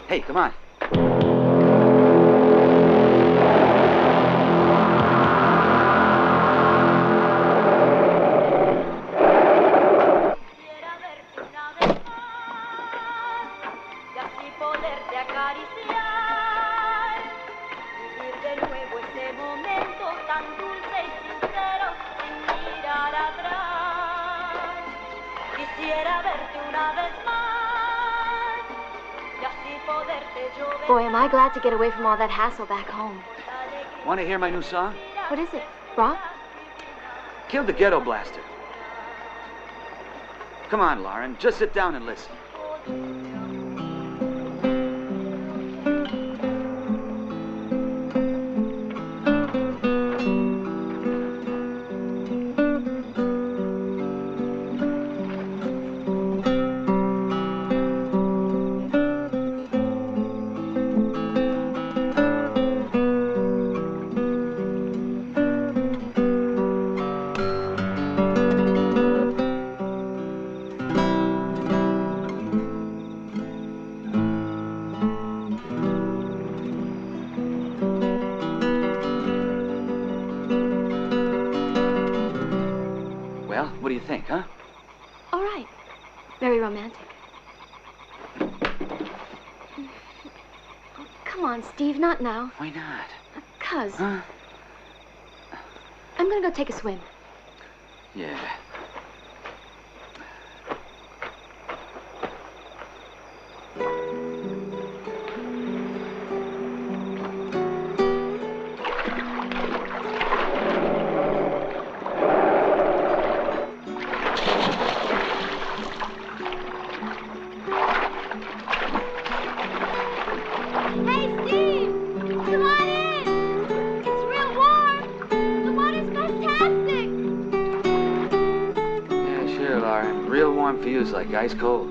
Hey, come on. Boy, am I glad to get away from all that hassle back home. Want to hear my new song? What is it? Rock? Killed the Ghetto Blaster. Come on, Lauren. Just sit down and listen. Well, what do you think, huh? All right. Very romantic. Come on, Steve, not now. Why not? 'Cause Huh? I'm gonna go take a swim. Yeah. Hey, Steve! Come on in! It's real warm! The water's fantastic! Yeah, sure, Lauren. Real warm for you is like ice cold.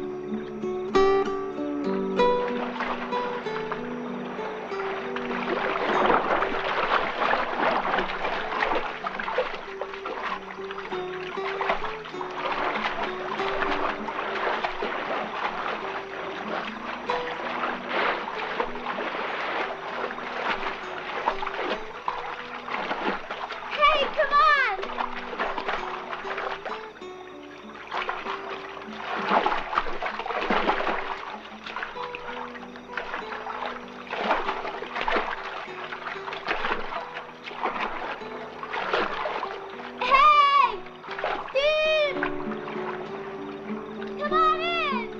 Hey, come on! Hey! Steve! Come on in!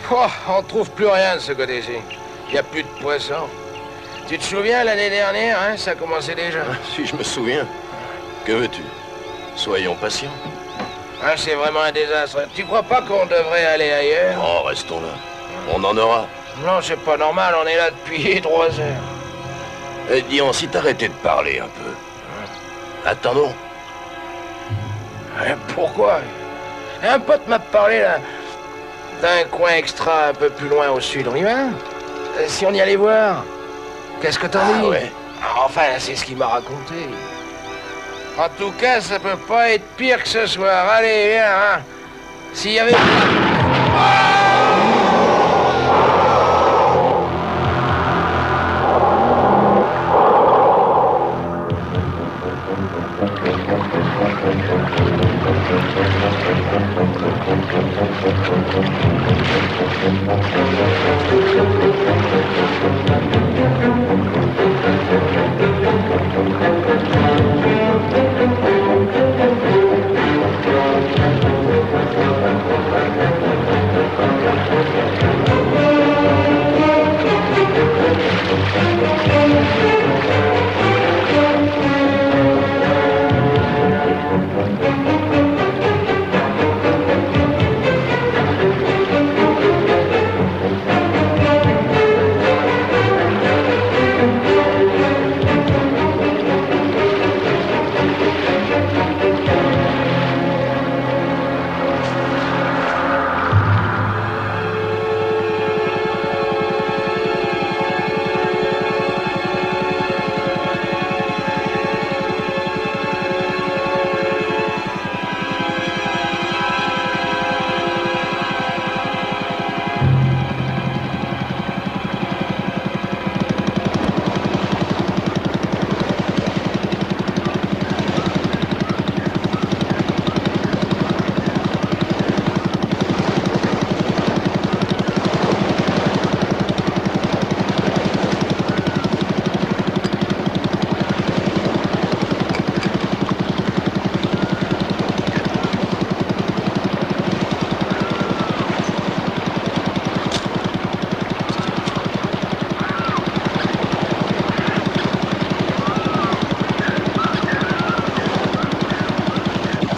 Oh, on trouve plus rien de ce côté-ci. Il n'y a plus de poissons. Tu te souviens, l'année dernière, hein, ça commençait déjà. Si je me souviens. Que veux-tu? Soyons patients. Hein, c'est vraiment un désastre. Tu crois pas qu'on devrait aller ailleurs? Oh, restons là. On en aura. Non, c'est pas normal, on est là depuis 3 heures. Eh, dis-on, si t'arrêtais de parler un peu. Attendons. Hein, pourquoi? Un pote m'a parlé là d'un coin extra un peu plus loin au sud. On y va? Si on y allait voir? Qu'est-ce que t'en dis? Ouais. Enfin, c'est ce qu'il m'a raconté. En tout cas, ça peut pas être pire que ce soir. Allez, viens, hein. S'il y avait... Ah.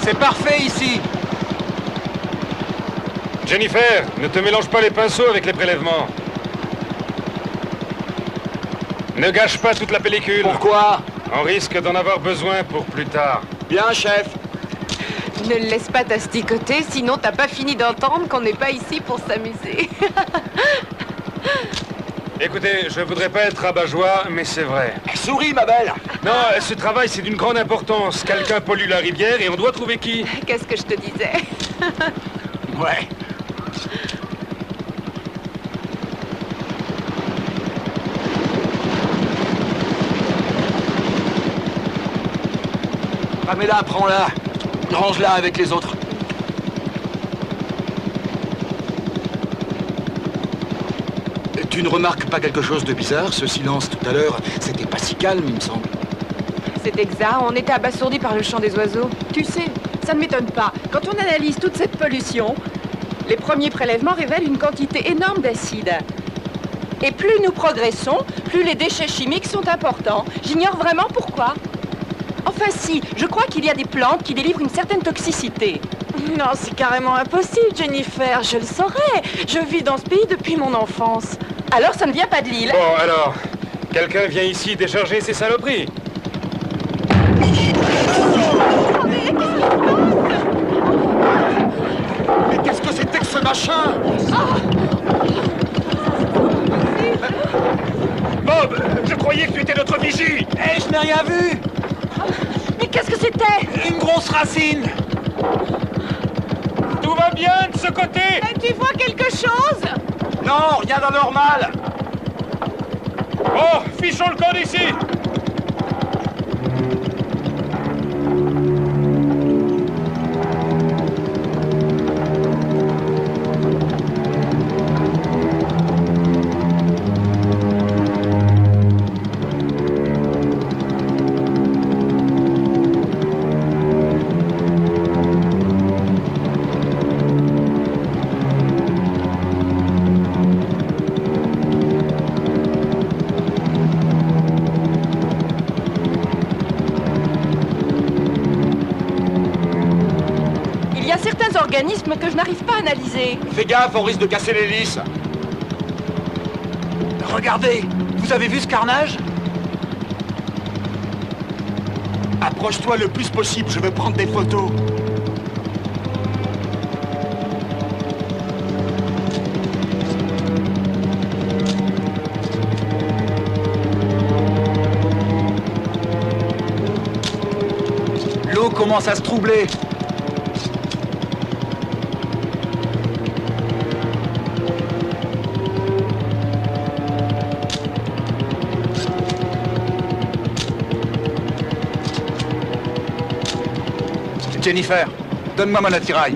C'est parfait ici. Jennifer, ne te mélange pas les pinceaux avec les prélèvements. Ne gâche pas toute la pellicule. Pourquoi? On risque d'en avoir besoin pour plus tard. Bien, chef. Ne le laisse pas t'asticoter, sinon t'as pas fini d'entendre qu'on n'est pas ici pour s'amuser. Écoutez, je voudrais pas être rabat-joie, mais c'est vrai. Souris, ma belle. Non, ce travail, c'est d'une grande importance. Quelqu'un pollue la rivière et on doit trouver qui. Qu'est-ce que je te disais? Ouais. Pamela, prends-la. Range-la avec les autres. Tu ne remarques pas quelque chose de bizarre? Ce silence tout à l'heure, c'était pas si calme, il me semble. C'est exact, on était abasourdis par le chant des oiseaux. Tu sais, ça ne m'étonne pas. Quand on analyse toute cette pollution, les premiers prélèvements révèlent une quantité énorme d'acide. Et plus nous progressons, plus les déchets chimiques sont importants. J'ignore vraiment pourquoi. Enfin si, je crois qu'il y a des plantes qui délivrent une certaine toxicité. Non, c'est carrément impossible, Jennifer, je le saurais. Je vis dans ce pays depuis mon enfance. Alors ça ne vient pas de l'île. Bon, alors, quelqu'un vient ici décharger ses saloperies. Mais qu'est-ce que c'était que ce machin? Bob, je croyais que tu étais notre vigie. Eh, je n'ai rien vu. Mais qu'est-ce que c'était? Une grosse racine. Tout va bien de ce côté. Tu vois quelque chose? Non, rien d'anormal. Oh, fichons le camp d'ici. Il y a certains organismes que je n'arrive pas à analyser. Fais gaffe, on risque de casser l'hélice. Regardez, vous avez vu ce carnage? Approche-toi le plus possible, je veux prendre des photos. L'eau commence à se troubler. Jennifer, donne-moi mon attirail.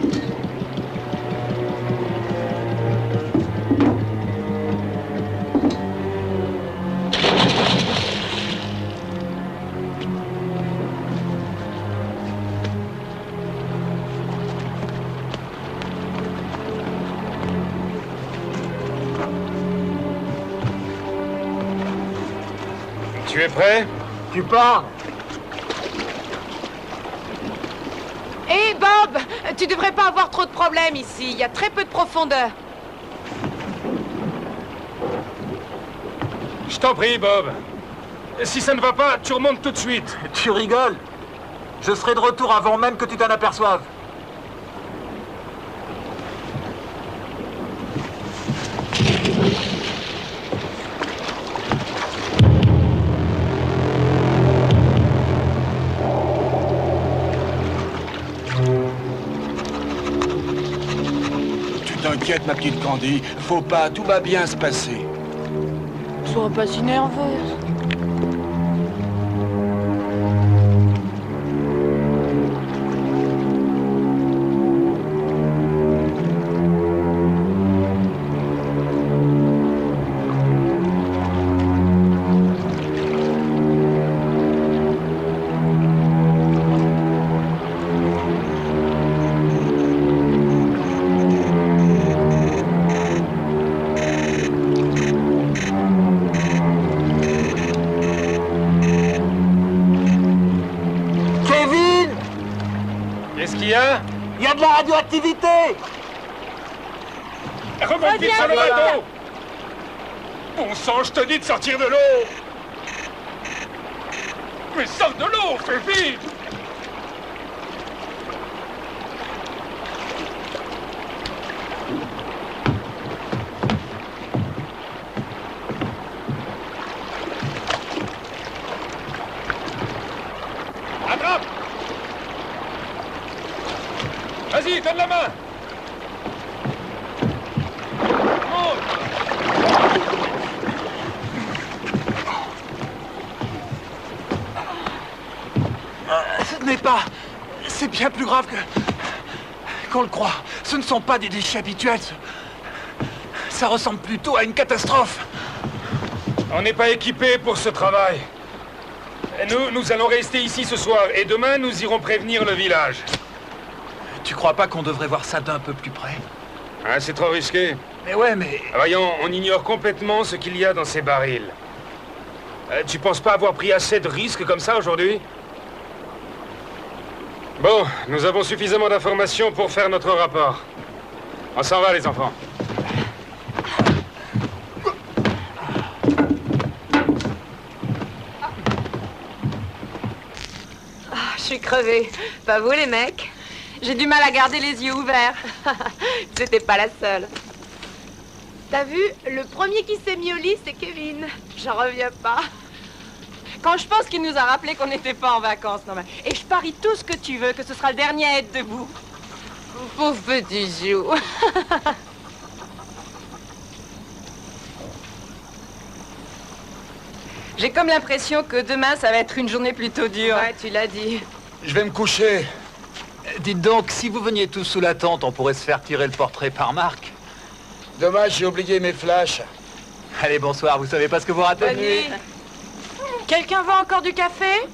Tu es prêt? Tu pars? Hé Bob, tu devrais pas avoir trop de problèmes ici. Il y a très peu de profondeur. Je t'en prie, Bob. Si ça ne va pas, tu remontes tout de suite. Tu rigoles? Je serai de retour avant même que tu t'en aperçoives. T'inquiète, ma petite Candy. Faut pas, tout va bien se passer. Sois pas si nerveuse. Qu'est-ce qu'il y a? Il y a de la radioactivité! Remonte vite sur le bateau! Bon sang, je te dis de sortir de l'eau! Mais sors de l'eau, fais vite! Attrape! Vas-y, donne la main! Ce n'est pas... C'est bien plus grave qu'on le croit. Ce ne sont pas des déchets habituels. Ça ressemble plutôt à une catastrophe. On n'est pas équipés pour ce travail. Nous allons rester ici ce soir et demain nous irons prévenir le village. Tu crois pas qu'on devrait voir ça d'un peu plus près? Ah, c'est trop risqué. Mais ouais, mais... Voyons, on ignore complètement ce qu'il y a dans ces barils. Tu penses pas avoir pris assez de risques comme ça aujourd'hui? Bon, nous avons suffisamment d'informations pour faire notre rapport. On s'en va, les enfants. Je suis crevée. Pas vous, les mecs? J'ai du mal à garder les yeux ouverts. C'était pas la seule. T'as vu, le premier qui s'est mis au lit, c'est Kevin. J'en reviens pas. Quand je pense qu'il nous a rappelé qu'on n'était pas en vacances, non mais... Et je parie tout ce que tu veux, que ce sera le dernier à être debout. Pauvre petit Jou. J'ai comme l'impression que demain, ça va être une journée plutôt dure. Ouais, tu l'as dit. Je vais me coucher. Dites donc, si vous veniez tous sous la tente, on pourrait se faire tirer le portrait par Marc. Dommage, j'ai oublié mes flashs. Allez, bonsoir, vous savez pas ce que vous ratez. Bonne nuit. Quelqu'un veut encore du café?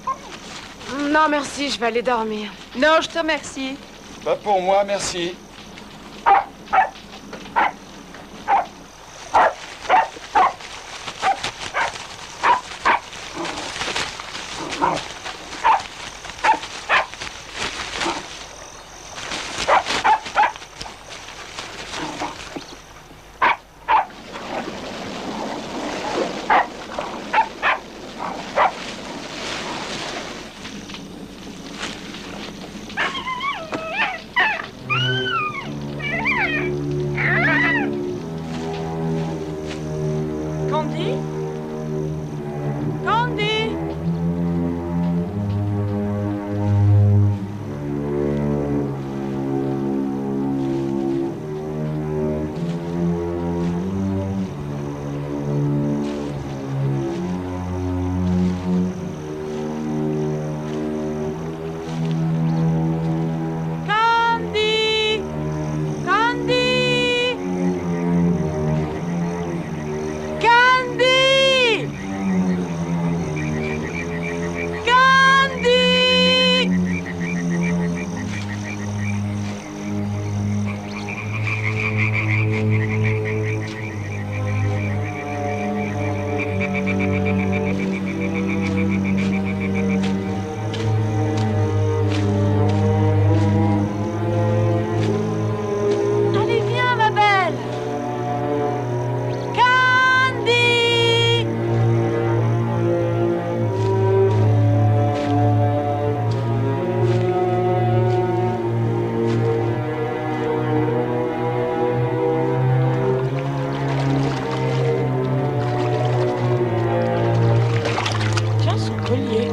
Non, merci, je vais aller dormir. Non, je te remercie. Pas pour moi, merci. Candy? Candy? Candy? Candy? Candy! Candy! Allez, viens, ma belle! Candy! Tiens, son collier.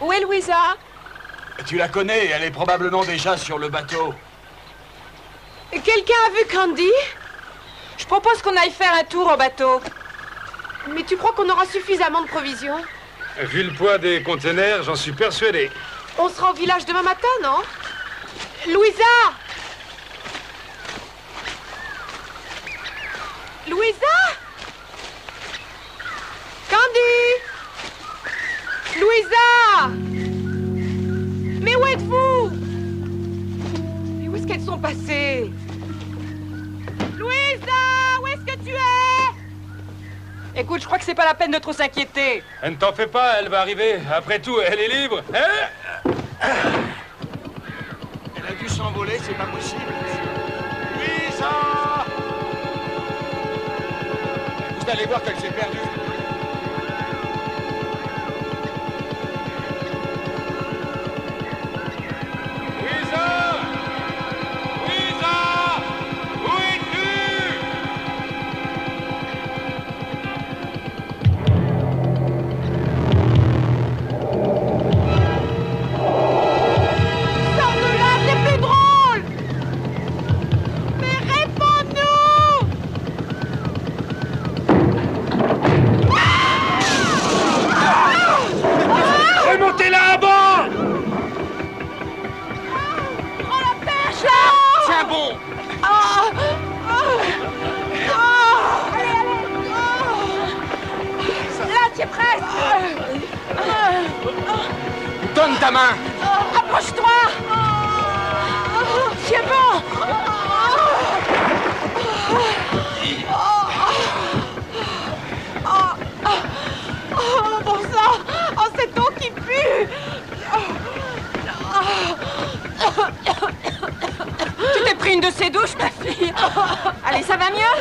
Où est Louisa? Tu la connais, elle est probablement déjà sur le bateau. Quelqu'un a vu Candy? Je propose qu'on aille faire un tour au bateau. Mais tu crois qu'on aura suffisamment de provisions? Vu le poids des conteneurs, j'en suis persuadé. On sera au village demain matin, non? Louisa! Louisa? Candy! Louisa! Mais où êtes-vous? Et où est-ce qu'elles sont passées? Écoute, je crois que c'est pas la peine de trop s'inquiéter. Ne t'en fais pas, elle va arriver. Après tout, elle est libre. Hein? Elle a dû s'envoler, c'est pas possible. Louisa! Vous allez voir qu'elle s'est perdue. Louisa! Louisa! Où es-tu? Sors de là, c'est plus drôle. Mais réponds-nous. Remontez-la à bord! Prends la perche là. Tiens bon! Allez, allez. Là, tu es presque. Donne ta main! Approche-toi. Tu es bon. Oh, bon sang. Oh, cette eau qui pue. Tu t'es pris une de ces douches, ma fille. Allez, ça va mieux?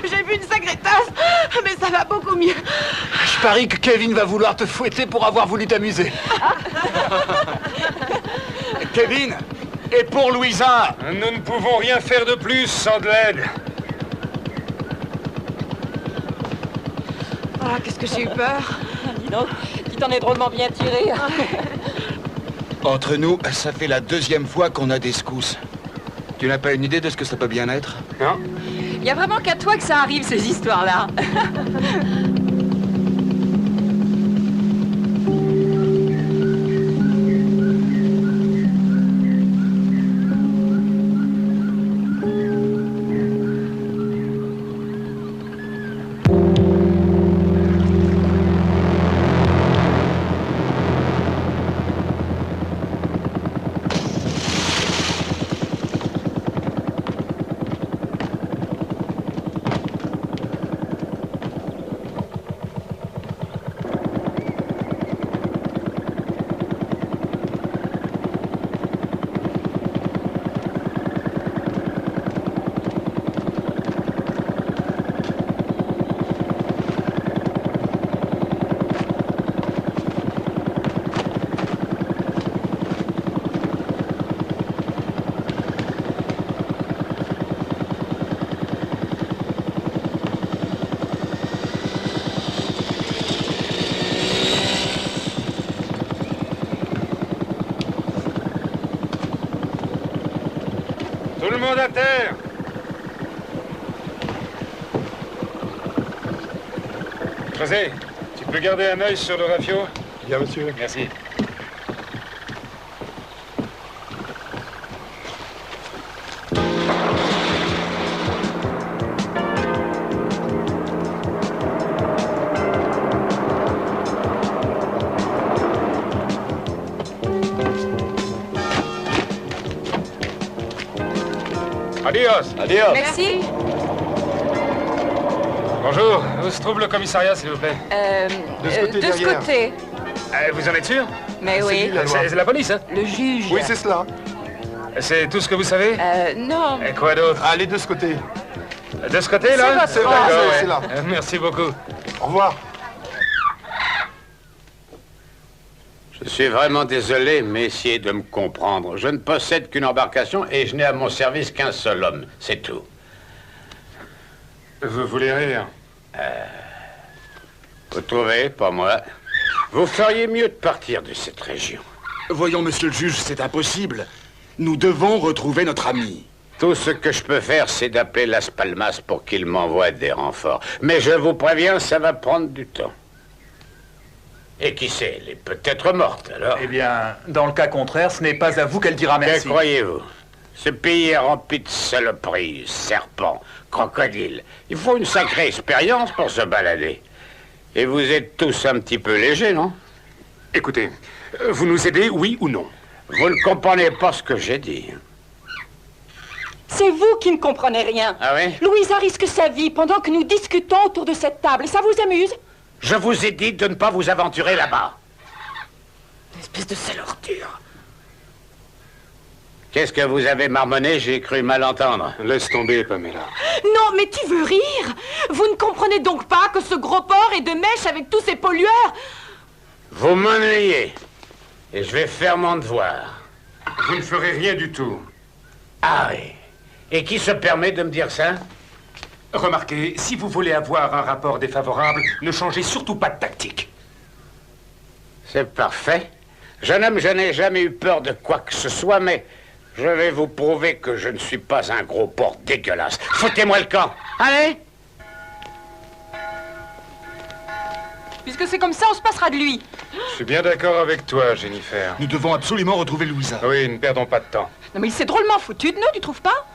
J'ai vu une sacrée tasse, mais ça va beaucoup mieux. Je parie que Kevin va vouloir te fouetter pour avoir voulu t'amuser. Kevin, et pour Louisa? Nous ne pouvons rien faire de plus sans de l'aide. Ah, qu'est-ce que j'ai eu peur. Dis donc, tu t'en es drôlement bien tiré. Entre nous, ça fait la 2e fois qu'on a des secousses. Tu n'as pas une idée de ce que ça peut bien être? Non? Il y a vraiment qu'à toi que ça arrive, ces histoires-là. Tout le monde à terre! José, tu peux garder un œil sur le rafio? Bien, monsieur. Merci. Adios. Adios. Merci. Bonjour, où se trouve le commissariat, s'il vous plaît? De ce côté de ce derrière. côté. Vous en êtes sûr? Mais oui. lui, la loi. C'est la police, hein? Le juge. Oui, c'est cela. C'est tout ce que vous savez? Non. Et quoi d'autre? Allez de ce côté. De ce côté, là? C'est votre France, D'accord, c'est là. Merci beaucoup. Au revoir. Je suis vraiment désolé, mais essayez de me comprendre. Je ne possède qu'une embarcation et je n'ai à mon service qu'un seul homme. C'est tout. Vous voulez rire? Vous trouvez, pas moi. Vous feriez mieux de partir de cette région. Voyons, monsieur le juge, c'est impossible. Nous devons retrouver notre ami. Tout ce que je peux faire, c'est d'appeler Las Palmas pour qu'il m'envoie des renforts. Mais je vous préviens, ça va prendre du temps. Et qui sait, elle est peut-être morte, alors. Eh bien, dans le cas contraire, ce n'est pas à vous qu'elle dira merci. Que croyez-vous? Ce pays est rempli de saloperies, serpents, crocodiles. Il faut une sacrée expérience pour se balader. Et vous êtes tous un petit peu légers, non? Écoutez, vous nous aidez, oui ou non? Vous ne comprenez pas ce que j'ai dit. C'est vous qui ne comprenez rien. Ah oui? Louisa risque sa vie pendant que nous discutons autour de cette table. Ça vous amuse? Je vous ai dit de ne pas vous aventurer là-bas. Espèce de sale ordure. Qu'est-ce que vous avez marmonné? J'ai cru mal entendre. Laisse tomber, Pamela. Non, mais tu veux rire? Vous ne comprenez donc pas que ce gros porc est de mèche avec tous ces pollueurs? Vous m'ennuyez. Et je vais faire mon devoir. Vous ne ferez rien du tout. Ah oui. Et qui se permet de me dire ça? Remarquez, si vous voulez avoir un rapport défavorable, ne changez surtout pas de tactique. C'est parfait. Jeune homme, je n'ai jamais eu peur de quoi que ce soit, mais je vais vous prouver que je ne suis pas un gros porc dégueulasse. Foutez-moi le camp. Allez! Puisque c'est comme ça, on se passera de lui. Je suis bien d'accord avec toi, Jennifer. Nous devons absolument retrouver Louisa. Oui, ne perdons pas de temps. Non, mais il s'est drôlement foutu de nous, tu trouves pas?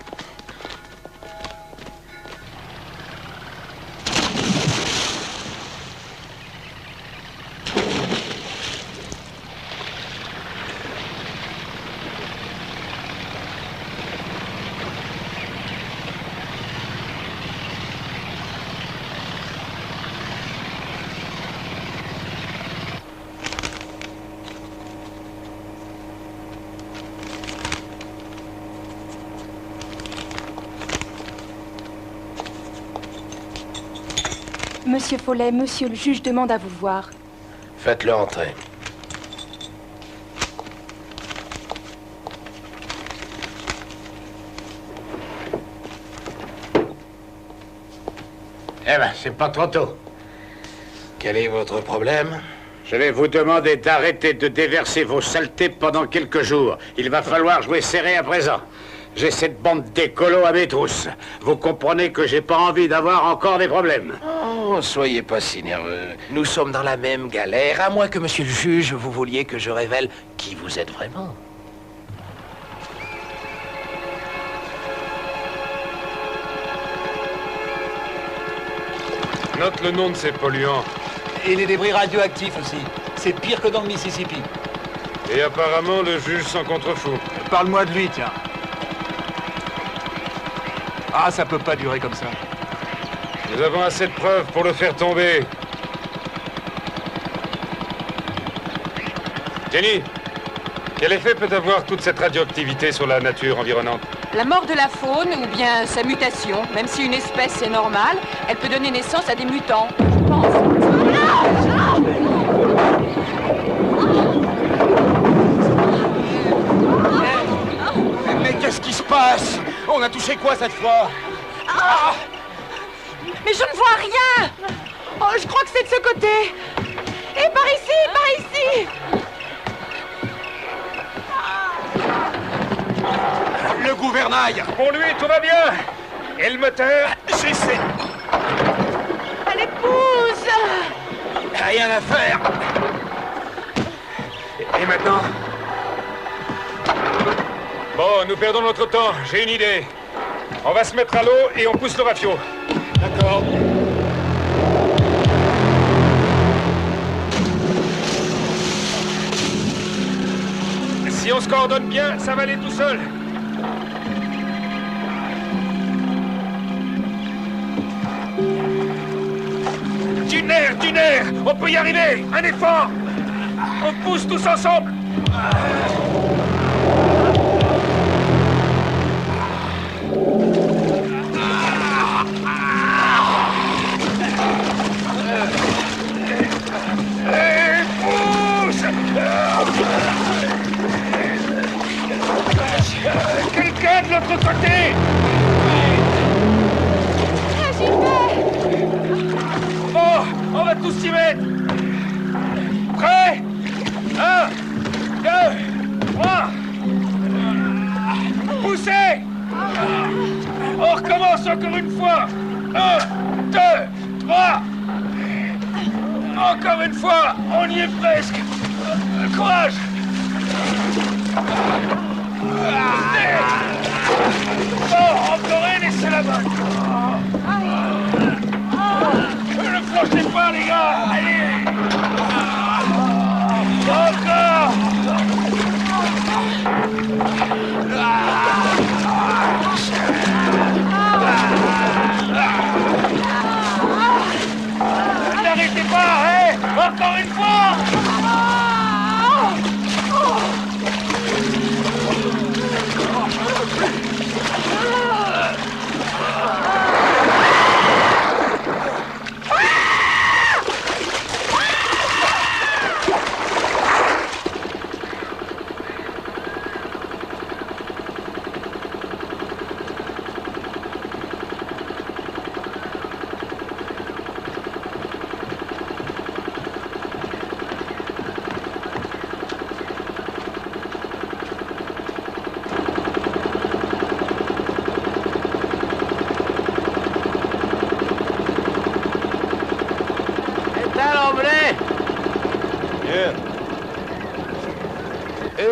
Monsieur Follet, monsieur le juge demande à vous voir. Faites-le entrer. Eh ben, c'est pas trop tôt. Quel est votre problème? Je vais vous demander d'arrêter de déverser vos saletés pendant quelques jours. Il va falloir jouer serré à présent. J'ai cette bande d'écolos à mes trousses. Vous comprenez que j'ai pas envie d'avoir encore des problèmes. Oh, soyez pas si nerveux. Nous sommes dans la même galère, à moins que, monsieur le juge, vous vouliez que je révèle qui vous êtes vraiment. Note le nom de ces polluants. Et les débris radioactifs aussi. C'est pire que dans le Mississippi. Et apparemment, le juge s'en contrefout. Parle-moi de lui, tiens. Ah, ça peut pas durer comme ça. Nous avons assez de preuves pour le faire tomber. Jenny, quel effet peut avoir toute cette radioactivité sur la nature environnante? La mort de la faune ou bien sa mutation, même si une espèce est normale, elle peut donner naissance à des mutants, je pense. Mais qu'est-ce qui se passe? On a touché quoi cette fois? Ah! Mais je ne vois rien! Oh, je crois que c'est de ce côté! Et par ici, par ici! Le gouvernail! Pour lui, tout va bien. Et le moteur? J'essaie. Allez, pousse! Rien à faire. Et maintenant? Bon, nous perdons notre temps. J'ai une idée. On va se mettre à l'eau et on pousse le rafio. D'accord. Si on se coordonne bien, ça va aller tout seul. Du nerf, on peut y arriver. Un effort. On pousse tous ensemble. Et pousse. Quelqu'un de l'autre côté. Bon, on va tous s'y mettre. Prêt? 1, 2, 3. Poussez. On recommence encore une fois. 1, 2, 3. Encore une fois, on y est presque. Courage. Bon, encore une et c'est la bonne. Ne flanchez pas, les gars. Allez. Encore.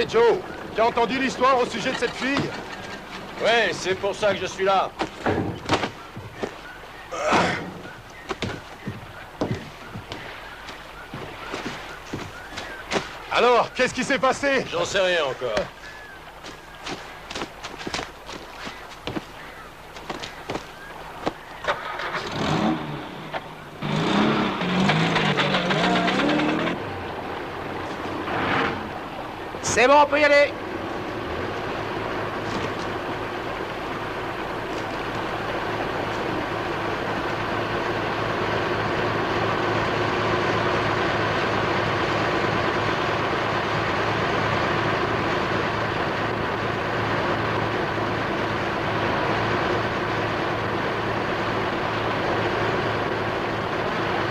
Hé Joe, t'as entendu l'histoire au sujet de cette fille? Ouais, c'est pour ça que je suis là. Alors, qu'est-ce qui s'est passé? J'en sais rien encore. C'est bon, on peut y aller.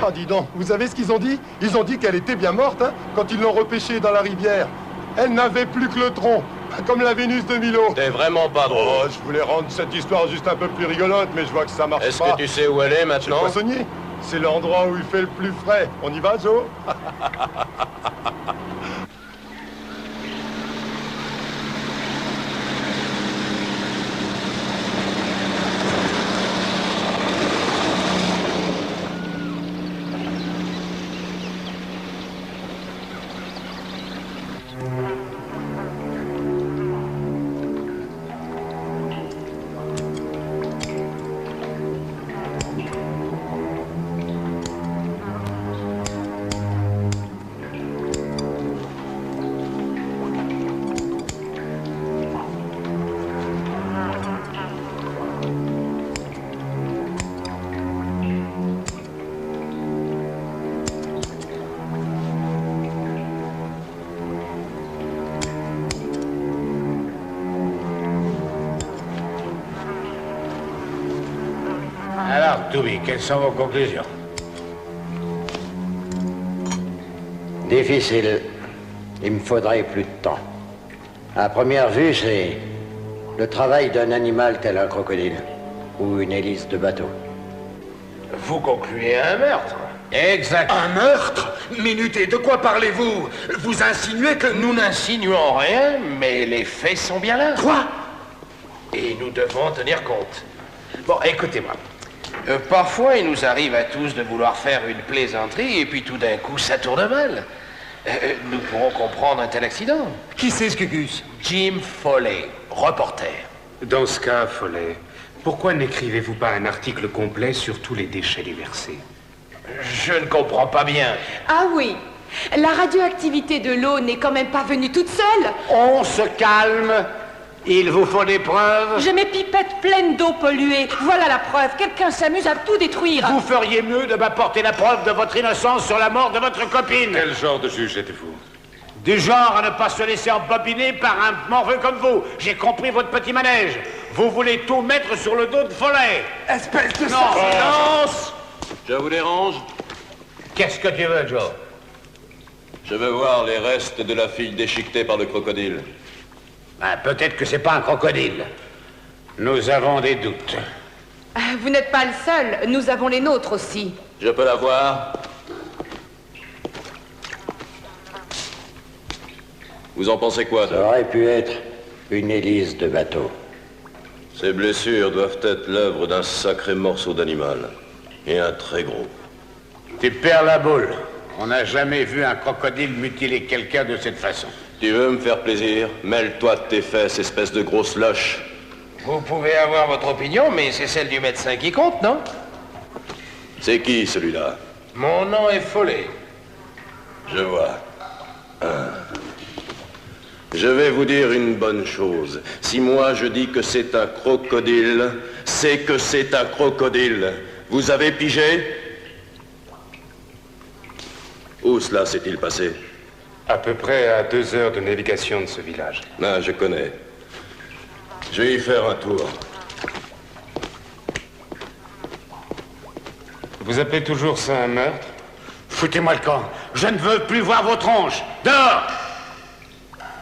Ah, dis donc, vous savez ce qu'ils ont dit? Ils ont dit qu'elle était bien morte, hein, quand ils l'ont repêchée dans la rivière. Elle n'avait plus que le tronc, comme la Vénus de Milo. T'es vraiment pas drôle. Oh, je voulais rendre cette histoire juste un peu plus rigolote, mais je vois que ça marche pas. Est-ce que tu sais où elle est maintenant? Le poissonnier. C'est l'endroit où il fait le plus frais. On y va, Joe? Alors, Toby, quelles sont vos conclusions? Difficile. Il me faudrait plus de temps. À première vue, c'est le travail d'un animal tel un crocodile ou une hélice de bateau. Vous concluez à un meurtre? Exact. Un meurtre? Minutez, de quoi parlez-vous? Vous insinuez que... Nous n'insinuons rien, mais les faits sont bien là. Quoi? Et nous devons en tenir compte. Bon, écoutez-moi. Parfois, il nous arrive à tous de vouloir faire une plaisanterie, et puis tout d'un coup, ça tourne mal. Nous pourrons comprendre un tel accident. Qui c'est ce cucus? Jim Foley, reporter. Dans ce cas, Foley, pourquoi n'écrivez-vous pas un article complet sur tous les déchets déversés? Je ne comprends pas bien. Ah oui, la radioactivité de l'eau n'est quand même pas venue toute seule. On se calme. Il vous faut des preuves? J'ai mes pipettes pleines d'eau polluée. Voilà la preuve. Quelqu'un s'amuse à tout détruire. Vous feriez mieux de m'apporter la preuve de votre innocence sur la mort de votre copine. Quel genre de juge êtes-vous? Du genre à ne pas se laisser embobiner par un morveux comme vous. J'ai compris votre petit manège. Vous voulez tout mettre sur le dos de Foley. Espèce de silence! Je vous dérange? Qu'est-ce que tu veux, Joe? Je veux voir les restes de la fille déchiquetée par le crocodile. Ben, peut-être que c'est pas un crocodile. Nous avons des doutes. Vous n'êtes pas le seul. Nous avons les nôtres aussi. Je peux la voir? Vous en pensez quoi, Ça aurait pu être une hélice de bateau. Ces blessures doivent être l'œuvre d'un sacré morceau d'animal. Et un très gros. Tu perds la boule. On n'a jamais vu un crocodile mutiler quelqu'un de cette façon. Tu veux me faire plaisir? Mêle-toi de tes fesses, espèce de grosse loche. Vous pouvez avoir votre opinion, mais c'est celle du médecin qui compte, non? C'est qui, celui-là? Mon nom est Foley. Je vois. Je vais vous dire une bonne chose. Si moi je dis que c'est un crocodile, c'est que c'est un crocodile. Vous avez pigé? Où cela s'est-il passé? À peu près à 2 heures de navigation de ce village. Ah, je connais. Je vais y faire un tour. Vous appelez toujours ça un meurtre? Foutez-moi le camp. Je ne veux plus voir vos tronches. Dehors!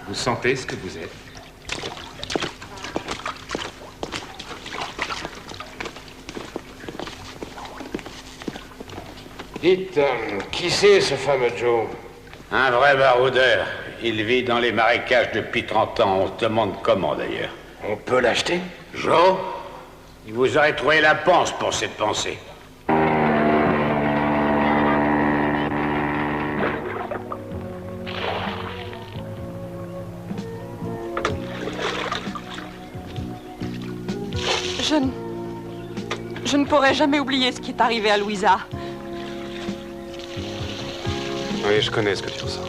Vous sentez ce que vous êtes? Dites, qui c'est ce fameux Joe? Un vrai baroudeur. Il vit dans les marécages depuis 30 ans. On se demande comment, d'ailleurs. On peut l'acheter? Joe, il vous aurait trouvé la panse pour cette pensée. Je ne pourrai jamais oublier ce qui est arrivé à Louisa. Oui, je connais ce que tu ressens.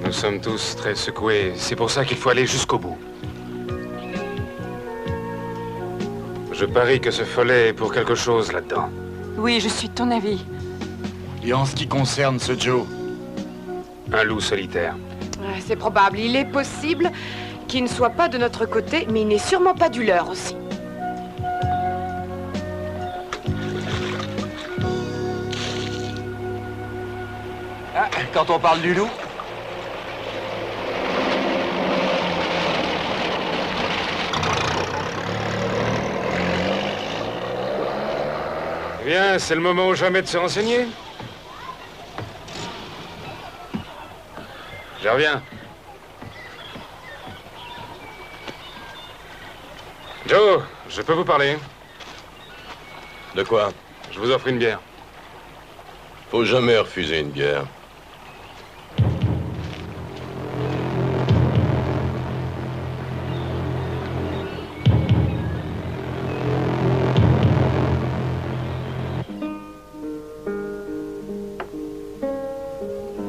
Nous sommes tous très secoués. C'est pour ça qu'il faut aller jusqu'au bout. Je parie que ce Follet est pour quelque chose là-dedans. Oui, je suis de ton avis. Et en ce qui concerne ce Joe? Un loup solitaire. C'est probable. Il est possible qu'il ne soit pas de notre côté, mais il n'est sûrement pas du leur aussi. Ah, quand on parle du loup? Eh bien, c'est le moment ou jamais de se renseigner. Je reviens. Joe, je peux vous parler? De quoi? Je vous offre une bière. Faut jamais refuser une bière.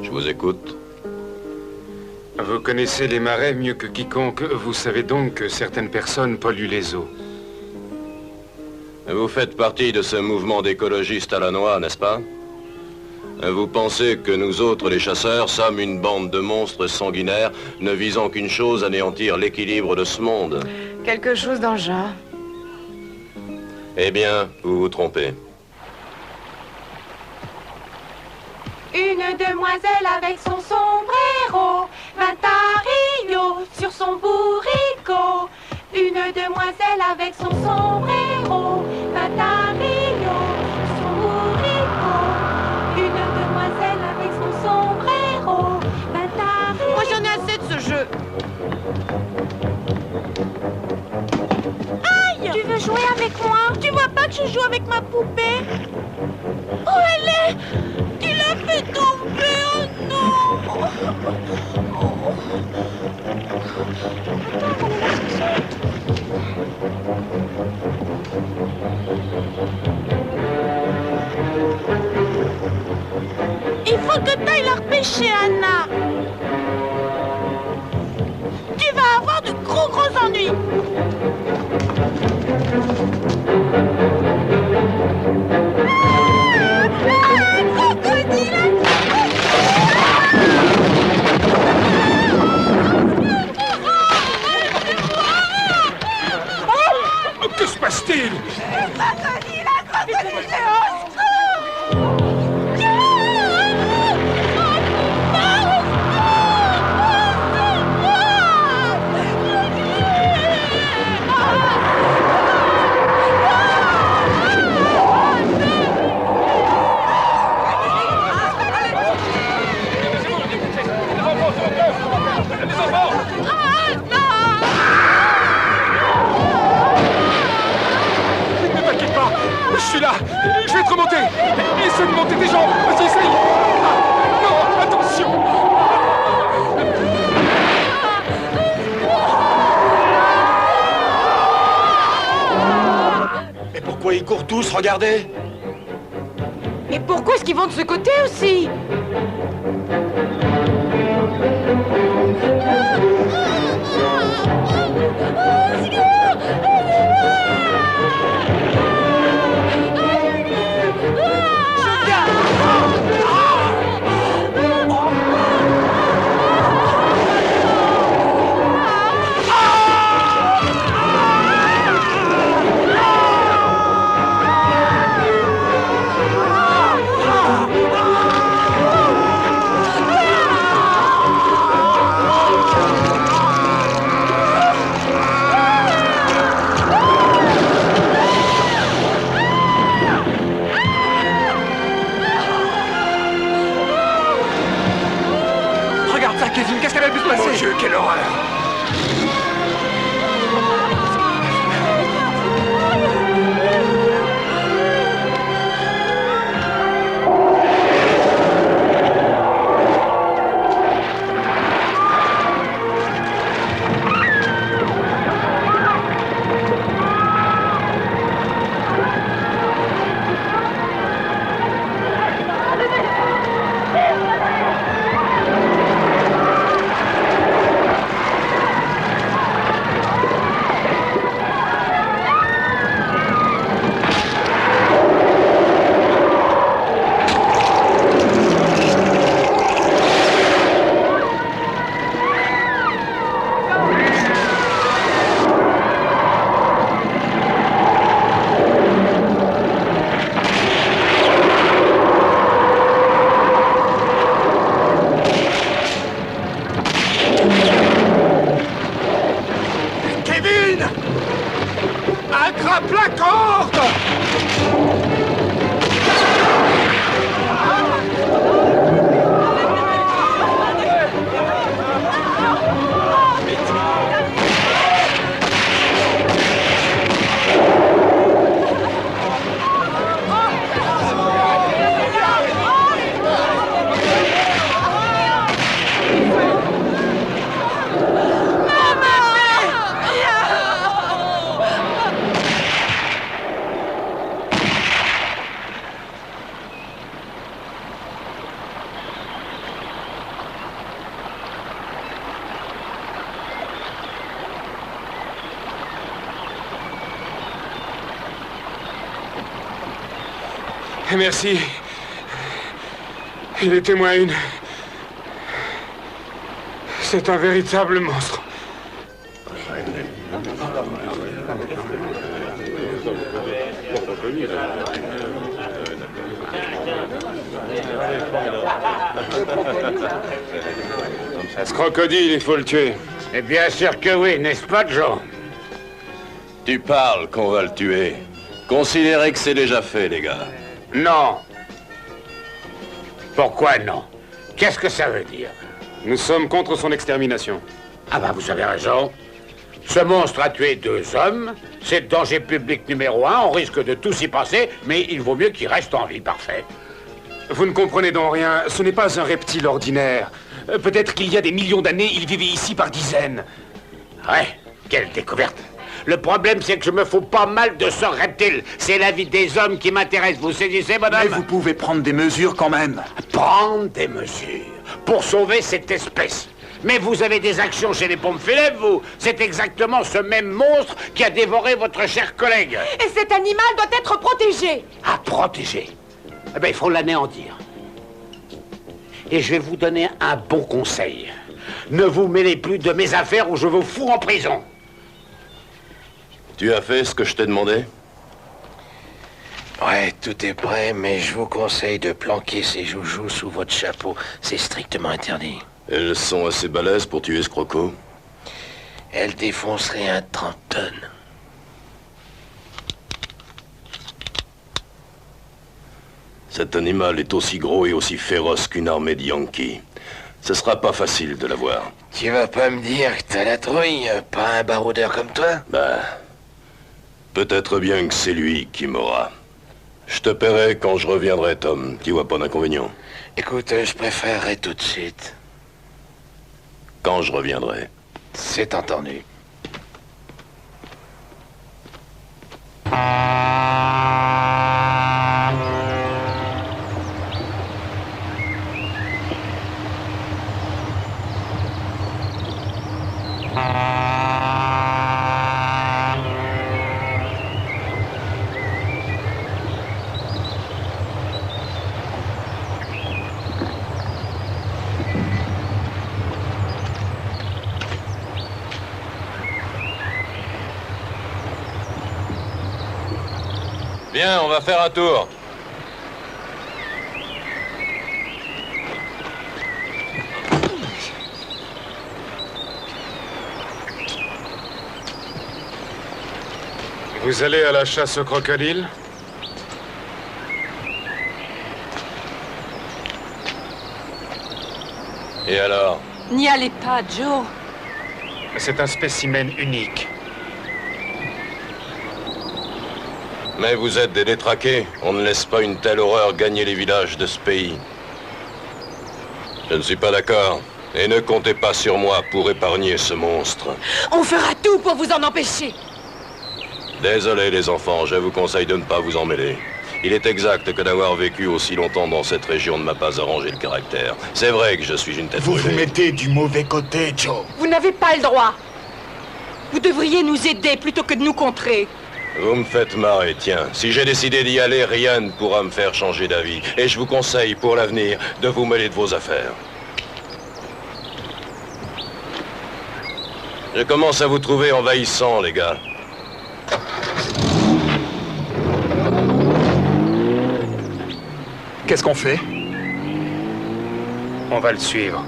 Je vous écoute. Vous connaissez les marais mieux que quiconque. Vous savez donc que certaines personnes polluent les eaux. Vous faites partie de ce mouvement d'écologistes à la noix, n'est-ce pas? Vous pensez que nous autres, les chasseurs, sommes une bande de monstres sanguinaires ne visant qu'une chose, anéantir l'équilibre de ce monde? Quelque chose dans le genre. Eh bien, vous vous trompez. Une demoiselle avec son sombrero vint à Rio sur son bourricot. Une demoiselle avec son sombrero vint à Rio sur son bourricot. Une demoiselle avec son sombrero vint à Rio. Moi j'en ai assez de ce jeu. Aïe! Tu veux jouer avec moi? Tu vois pas que je joue avec ma poupée? Où elle est? Tu l'as fait tomber, oh non! Il faut que t'ailles la repêcher, Anna. Tu vas avoir de gros ennuis. Que se passe-t-il? Je suis là. Je vais te remonter. Essaie de monter tes jambes. Vas-y, essaye. Ah, non, attention. Mais pourquoi ils courent tous? Regardez. Mais pourquoi est-ce qu'ils vont de ce côté aussi? À plat corde! Merci. Il était moins une. C'est un véritable monstre. Ce crocodile, il faut le tuer. Et bien sûr que oui, n'est-ce pas, Joe? Tu parles qu'on va le tuer. Considérez que c'est déjà fait, les gars. Non. Pourquoi non? Qu'est-ce que ça veut dire? Nous sommes contre son extermination. Ah bah vous avez raison. Ce monstre a tué 2 hommes. C'est danger public numéro 1. On risque de tous y passer, mais il vaut mieux qu'il reste en vie. Parfait. Vous ne comprenez donc rien. Ce n'est pas un reptile ordinaire. Peut-être qu'il y a des millions d'années, il vivait ici par dizaines. Ouais, quelle découverte. Le problème, c'est que je me fous pas mal de ce reptile. C'est la vie des hommes qui m'intéresse. Vous saisissez, madame? Mais vous pouvez prendre des mesures quand même. Prendre des mesures pour sauver cette espèce. Mais vous avez des actions chez les pompes funèbres, vous. C'est exactement ce même monstre qui a dévoré votre cher collègue. Et cet animal doit être protégé. À protéger? Eh bien, il faut l'anéantir. Et je vais vous donner un bon conseil. Ne vous mêlez plus de mes affaires ou je vous fous en prison. Tu as fait ce que je t'ai demandé? Ouais, tout est prêt, mais je vous conseille de planquer ces joujoux sous votre chapeau. C'est strictement interdit. Elles sont assez balèzes pour tuer ce croco? Elles défonceraient un 30 tonnes. Cet animal est aussi gros et aussi féroce qu'une armée de Yankees. Ce sera pas facile de l'avoir. Tu vas pas me dire que t'as la trouille, pas un baroudeur comme toi? Bah... peut-être bien que c'est lui qui m'aura. Je te paierai quand je reviendrai, Tom. Tu vois pas d'inconvénient? Écoute, je préférerais tout de suite. Quand je reviendrai. C'est entendu. Bien, on va faire un tour. Vous allez à la chasse au crocodile? Et alors? N'y allez pas, Joe. C'est un spécimen unique. Mais vous êtes des détraqués. On ne laisse pas une telle horreur gagner les villages de ce pays. Je ne suis pas d'accord. Et ne comptez pas sur moi pour épargner ce monstre. On fera tout pour vous en empêcher. Désolé les enfants, je vous conseille de ne pas vous en mêler. Il est exact que d'avoir vécu aussi longtemps dans cette région ne m'a pas arrangé le caractère. C'est vrai que je suis une tête Vous brûlée. vous mettez du mauvais côté, Joe. Vous n'avez pas le droit. Vous devriez nous aider plutôt que de nous contrer. Vous me faites marrer, tiens. Si j'ai décidé d'y aller, rien ne pourra me faire changer d'avis. Et je vous conseille, pour l'avenir, de vous mêler de vos affaires. Je commence à vous trouver envahissant, les gars. Qu'est-ce qu'on fait? On va le suivre.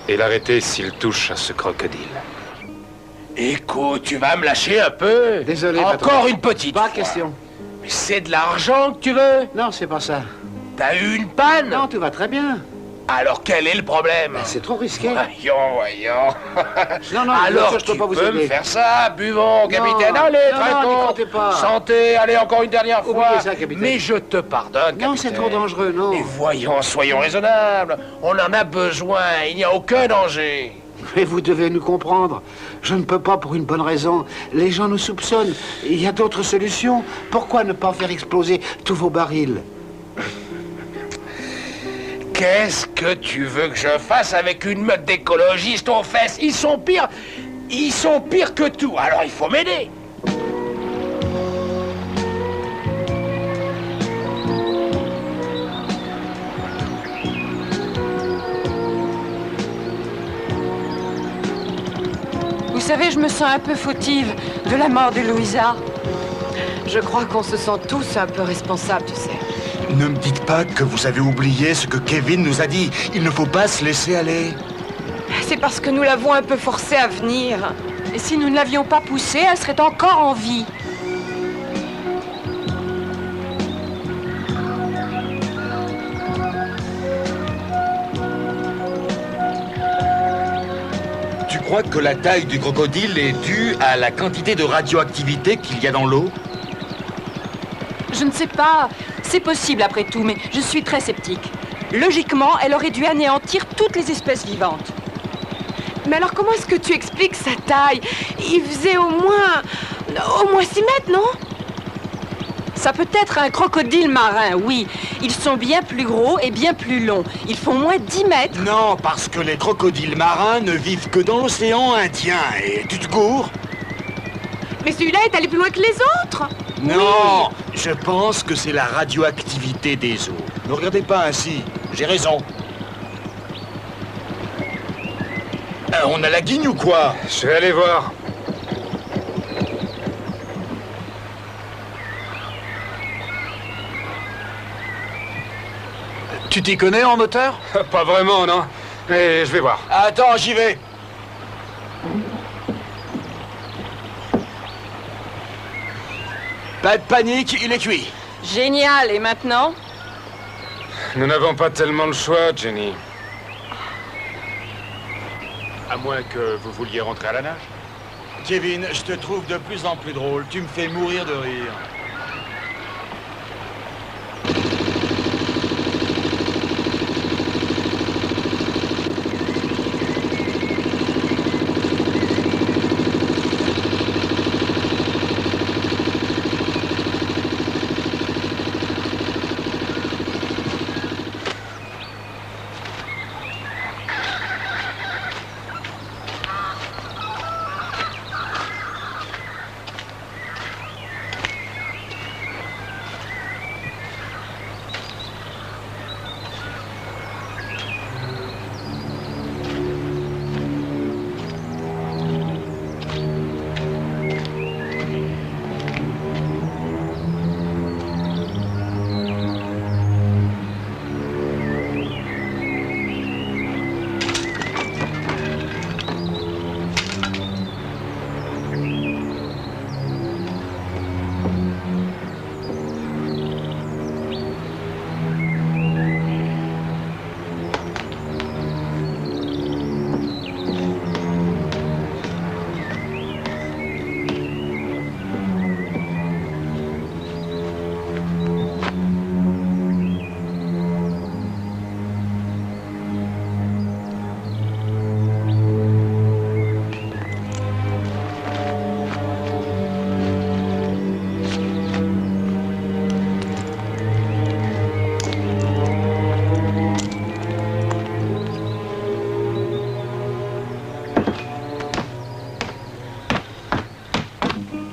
Et l'arrêter s'il touche à ce crocodile. Écoute, tu vas me lâcher un peu? Désolé, Encore patron. une petite Pas fois. question. Mais c'est de l'argent que tu veux? Non, c'est pas ça. T'as eu une panne? Non, tout va très bien. Alors quel est le problème? C'est trop risqué. Voyons. Non, non, alors je peux tu pas vous peux aider. me faire ça? Buvons, capitaine. Allez, non, traitons. n'y comptez pas. Santé, allez, encore une dernière fois. Oubliez ça, capitaine. Mais je te pardonne, capitaine. Non, c'est trop dangereux, non. Et voyons, soyons raisonnables. On en a besoin, il n'y a aucun danger. Mais vous devez nous comprendre. Je ne peux pas pour une bonne raison. Les gens nous soupçonnent. Il y a d'autres solutions. Pourquoi ne pas faire exploser tous vos barils? Qu'est-ce que tu veux que je fasse avec une meute d'écologistes aux fesses? Ils sont pires que tout. Alors il faut m'aider. Vous savez, je me sens un peu fautive de la mort de Louisa. Je crois qu'on se sent tous un peu responsables, tu sais. Ne me dites pas que vous avez oublié ce que Kevin nous a dit. Il ne faut pas se laisser aller. C'est parce que nous l'avons un peu forcée à venir. Et si nous ne l'avions pas poussée, elle serait encore en vie. Tu crois que la taille du crocodile est due à la quantité de radioactivité qu'il y a dans l'eau? Je ne sais pas. C'est possible après tout, mais je suis très sceptique. Logiquement, elle aurait dû anéantir toutes les espèces vivantes. Mais alors comment est-ce que tu expliques sa taille? Il faisait au moins 6 mètres, non? Ça peut être un crocodile marin, oui. Ils sont bien plus gros et bien plus longs. Ils font moins 10 mètres. Non, parce que les crocodiles marins ne vivent que dans l'océan Indien. Et tu te cours? Mais celui-là est allé plus loin que les autres. Non, je pense que c'est la radioactivité des eaux. Ne regardez pas ainsi, j'ai raison. On a la guigne ou quoi? Je vais aller voir. Tu t'y connais en moteur? Pas vraiment, non. Mais je vais voir. Attends, j'y vais. Pas de panique, il est cuit. Génial, et maintenant? Nous n'avons pas tellement le choix, Jenny. À moins que vous vouliez rentrer à la nage. Kevin, je te trouve de plus en plus drôle. Tu me fais mourir de rire.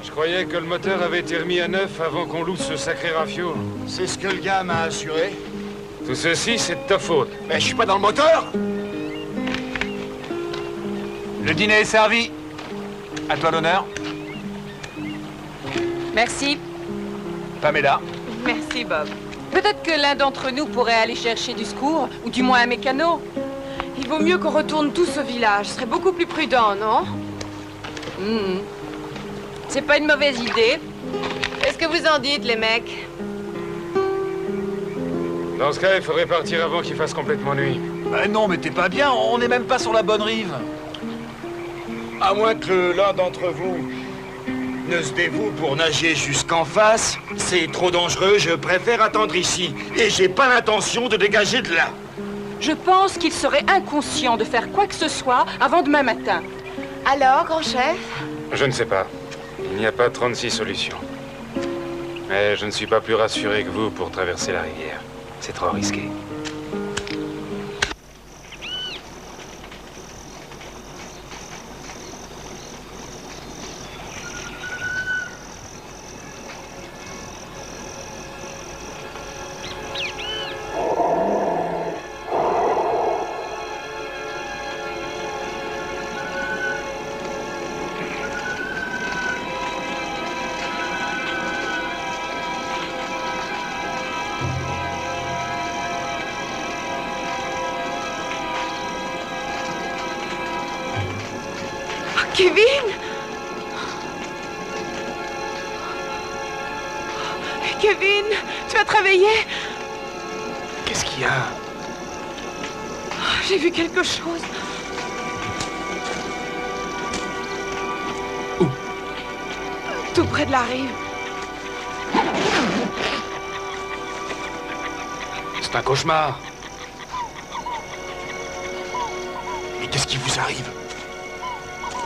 Je croyais que le moteur avait été remis à neuf avant qu'on loue ce sacré rafio. C'est ce que le gars m'a assuré. Tout ceci, c'est de ta faute. Mais je suis pas dans le moteur. Le dîner est servi. À toi l'honneur. Merci. Pamela. Merci, Bob. Peut-être que l'un d'entre nous pourrait aller chercher du secours, ou du moins un mécano. Il vaut mieux qu'on retourne tous au village. Ce serait beaucoup plus prudent, non? C'est pas une mauvaise idée. Qu'est-ce que vous en dites, les mecs? Dans ce cas, il faudrait partir avant qu'il fasse complètement nuit. Non, mais t'es pas bien, on n'est même pas sur la bonne rive. À moins que l'un d'entre vous ne se dévoue pour nager jusqu'en face, c'est trop dangereux, je préfère attendre ici. Et j'ai pas l'intention de dégager de là. Je pense qu'il serait inconscient de faire quoi que ce soit avant demain matin. Alors, grand chef? Je ne sais pas. Il n'y a pas 36 solutions. Mais je ne suis pas plus rassuré que vous pour traverser la rivière. C'est trop risqué. Kevin! Kevin, tu vas te réveiller? Qu'est-ce qu'il y a? J'ai vu quelque chose. Où? Tout près de la rive. C'est un cauchemar. Mais qu'est-ce qui vous arrive?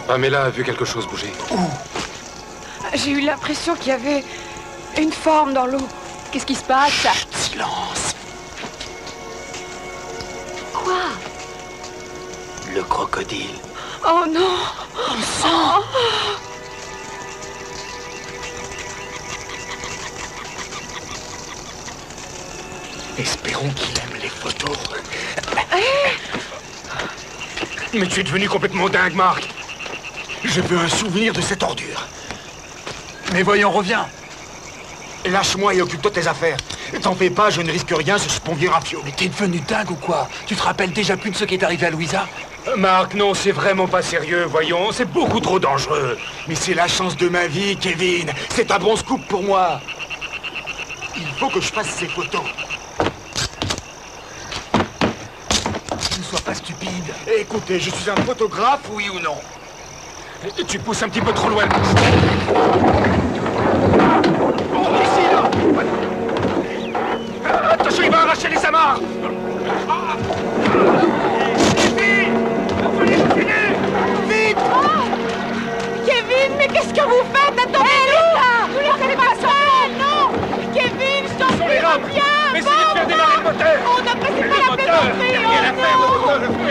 Pamela a vu quelque chose bouger. Où? J'ai eu l'impression qu'il y avait une forme dans l'eau. Qu'est-ce qui se passe? Chut, silence. Quoi? Le crocodile. Oh non! Il sent. Espérons qu'il aime les photos. Mais tu es devenu complètement dingue, Marc. Je veux un souvenir de cette ordure. Mais voyons, reviens. Lâche-moi et occupe-toi de tes affaires. T'en fais pas, je ne risque rien sur ce pont vieux rafio. Mais t'es devenu dingue ou quoi? Tu te rappelles déjà plus de ce qui est arrivé à Louisa? Marc, non, c'est vraiment pas sérieux, voyons. C'est beaucoup trop dangereux. Mais c'est la chance de ma vie, Kevin. C'est un bon scoop pour moi. Il faut que je fasse ces photos. Ne sois pas stupide. Écoutez, je suis un photographe, oui ou non? Tu pousses un petit peu trop loin. Oh, ici, là! Attention, il va arracher les amarres! Vite! Kevin, mais qu'est-ce que vous faites? Attendez-nous là! Vous ne laissez pas seul! Non! Kevin, je t'en prie, reviens! Essayez de faire démarrer le moteur! Oh, n'apprécie pas la plaisanterie! Rien à faire,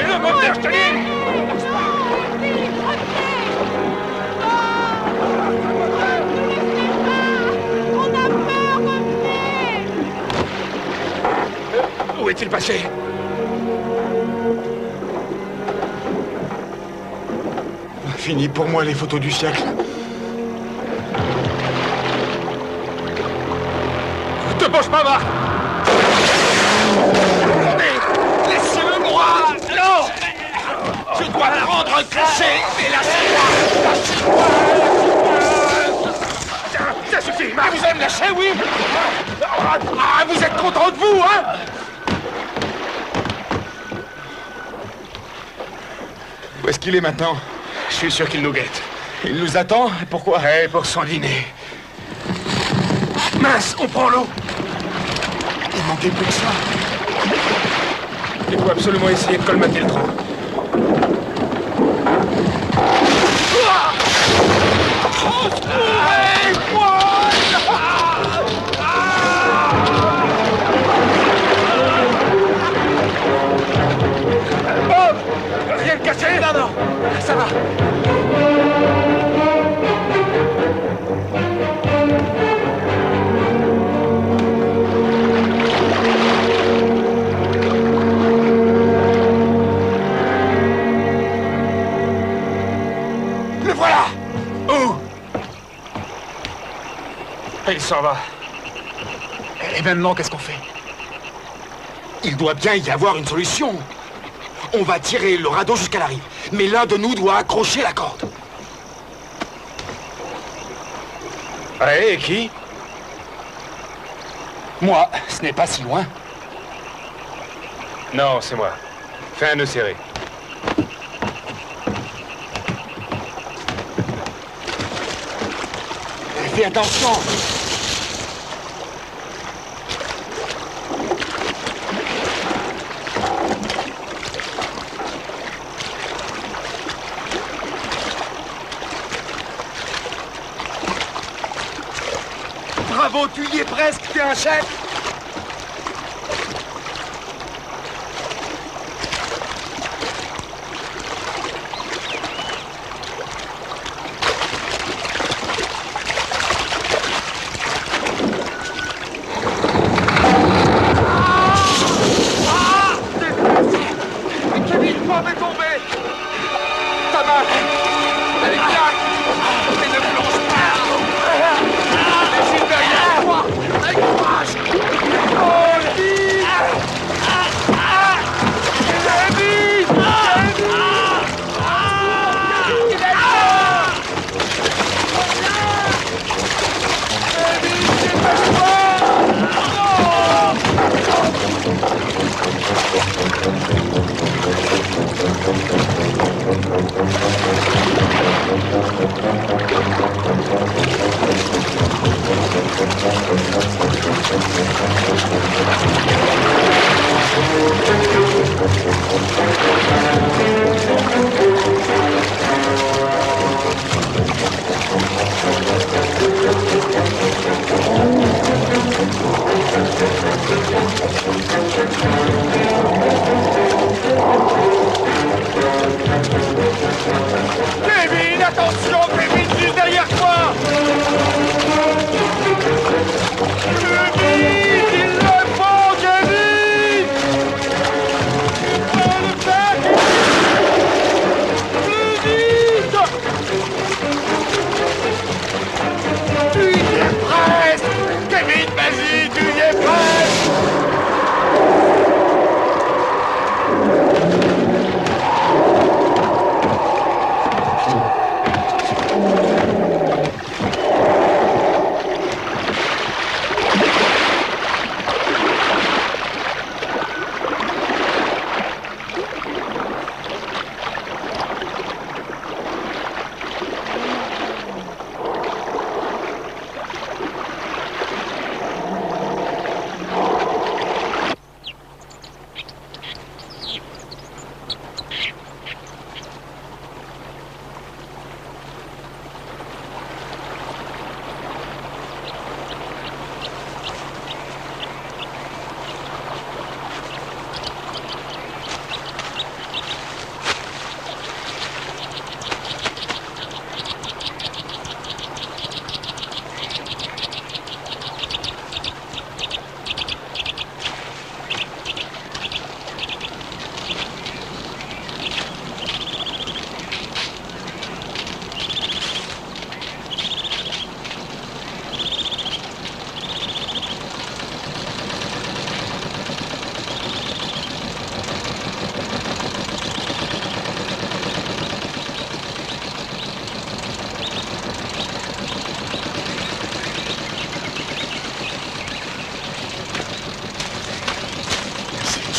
le moteur, je te dis! Où est-il passé? Fini pour moi les photos du siècle. Te penche pas, Marc! Laissez-le moi! Non! Je dois prendre un crochet! Mais lâchez-moi! Ça suffit, Marc! Vous allez me lâcher, oui? Ah, vous êtes content de vous, hein? Où est-ce qu'il est maintenant? Je suis sûr qu'il nous guette. Il nous attend? Pourquoi? Pour son dîner. Mince, on prend l'eau! Il manquait plus que ça. Il faut absolument essayer de colmater le trou. Bob! Rien de cassé? Non, non, ça va. Le voilà! Où? Il s'en va. Et maintenant, qu'est-ce qu'on fait? Il doit bien y avoir une solution. On va tirer le radeau jusqu'à la rive. Mais l'un de nous doit accrocher la corde. Ouais, et qui? Moi, ce n'est pas si loin. Non, c'est moi. Fais un nœud serré. Fais attention. Bravo, tu y es presque, t'es un chef. Kevin, attention, Kevin, juste derrière toi. Kevin, il le faut, Kevin. Tu peux le faire, Kevin. Plus vite. Tu y es presque. Kevin, vas-y, tu y es presque.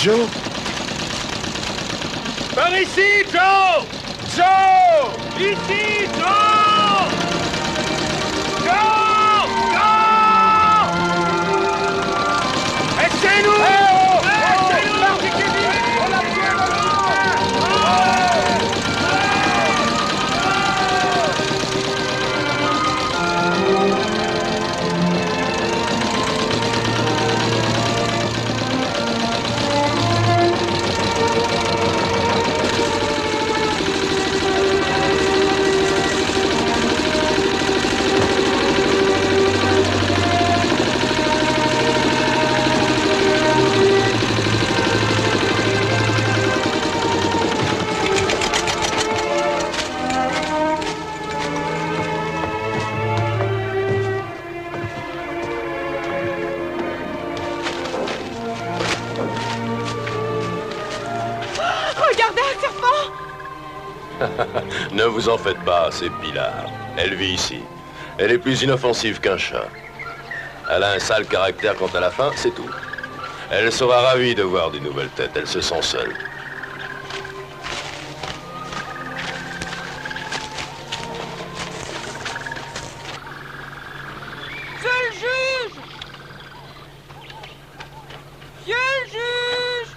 Joe? Par ici, Joe! Joe! Ici, Joe! Joe! Joe! Laissez-nous! Laissez-nous! On l'a tué, Ne vous en faites pas, c'est Pilar. Elle vit ici. Elle est plus inoffensive qu'un chat. Elle a un sale caractère quant à la fin, c'est tout. Elle sera ravie de voir des nouvelles têtes, elle se sent seule. Monsieur le juge! Monsieur le juge!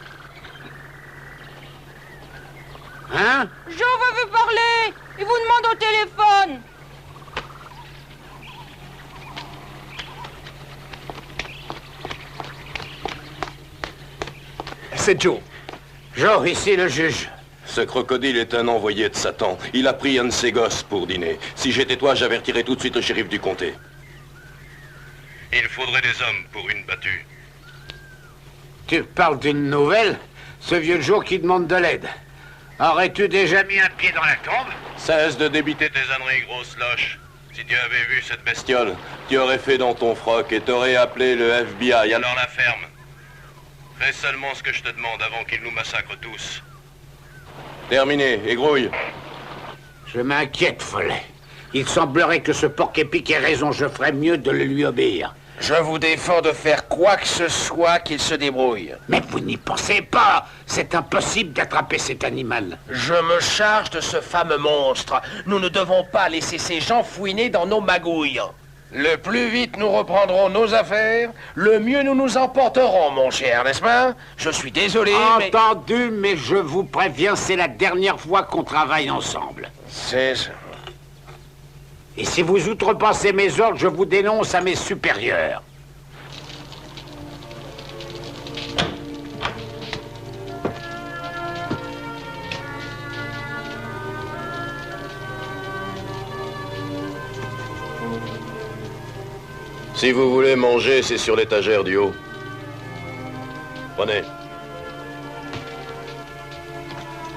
Hein? Jean veut parler! Il vous demande au téléphone! C'est Joe. Joe, ici le juge. Ce crocodile est un envoyé de Satan. Il a pris un de ses gosses pour dîner. Si j'étais toi, j'avertirais tout de suite le shérif du comté. Il faudrait des hommes pour une battue. Tu parles d'une nouvelle? Ce vieux Joe qui demande de l'aide. Aurais-tu déjà mis un pied dans la tombe? Cesse de débiter tes âneries, grosse loche. Si tu avais vu cette bestiole, tu aurais fait dans ton froc et t'aurais appelé le FBI. Alors la ferme. Fais seulement ce que je te demande avant qu'il nous massacre tous. Terminé, et grouille. Je m'inquiète, Follet. Il semblerait que ce porc-épic ait raison. Je ferais mieux de le lui obéir. Je vous défends de faire quoi que ce soit qu'il se débrouille. Mais vous n'y pensez pas. C'est impossible d'attraper cet animal. Je me charge de ce fameux monstre. Nous ne devons pas laisser ces gens fouiner dans nos magouilles. Le plus vite nous reprendrons nos affaires, le mieux nous nous en porterons, mon cher, n'est-ce pas? Je suis désolé, mais... Entendu, mais je vous préviens, c'est la dernière fois qu'on travaille ensemble. C'est ça. Et si vous outrepassez mes ordres, je vous dénonce à mes supérieurs. Si vous voulez manger, c'est sur l'étagère du haut. Prenez.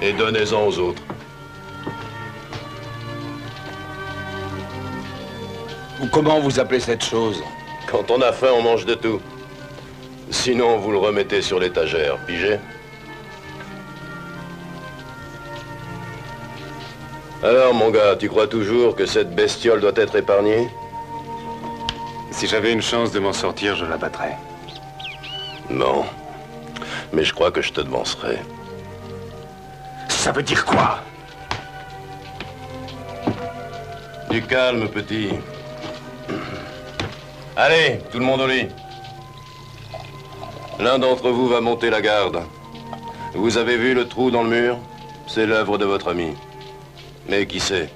Et donnez-en aux autres. Comment vous appelez cette chose? Quand on a faim, on mange de tout. Sinon, vous le remettez sur l'étagère, pigé? Alors, mon gars, tu crois toujours que cette bestiole doit être épargnée? Si j'avais une chance de m'en sortir, je la battrais. Non. Mais je crois que je te devancerai. Ça veut dire quoi? Du calme, petit. Allez, tout le monde au lit. L'un d'entre vous va monter la garde. Vous avez vu le trou dans le mur? C'est l'œuvre de votre ami. Mais qui sait?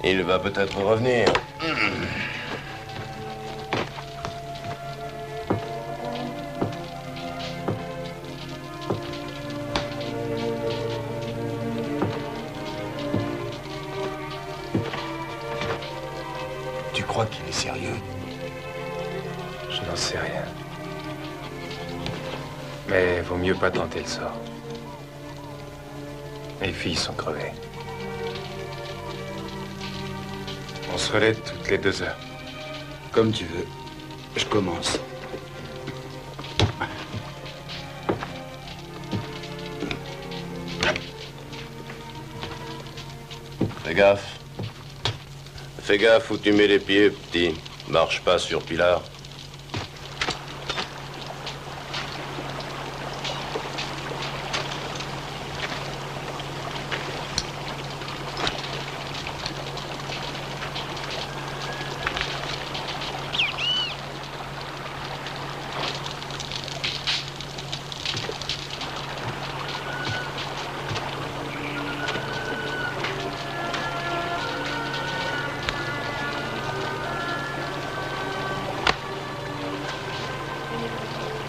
Il va peut-être revenir. Tu crois qu'il est sérieux? Je n'en sais rien. Mais vaut mieux pas tenter le sort. Les filles sont crevées. On se relaie toutes les 2 heures. Comme tu veux. Je commence. Fais gaffe. Fais gaffe où tu mets les pieds, petit. Marche pas sur Pilar.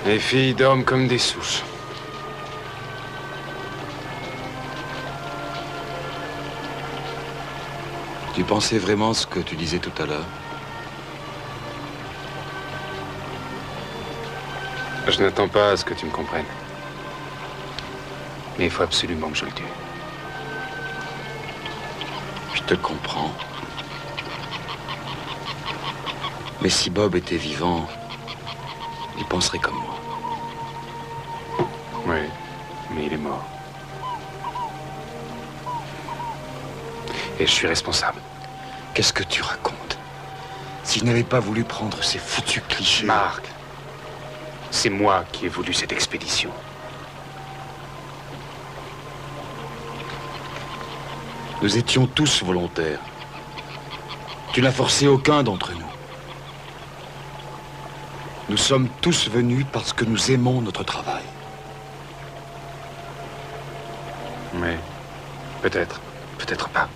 Les filles dorment comme des souches. Tu pensais vraiment ce que tu disais tout à l'heure? Je n'attends pas à ce que tu me comprennes. Mais il faut absolument que je le tue. Je te comprends. Mais si Bob était vivant, il penserait comme moi. Oui, mais il est mort. Et je suis responsable. Qu'est-ce que tu racontes? Si je n'avais pas voulu prendre ces foutus clichés... Marc, c'est moi qui ai voulu cette expédition. Nous étions tous volontaires. Tu n'as forcé aucun d'entre nous. Nous sommes tous venus parce que nous aimons notre travail. Mais peut-être, peut-être pas.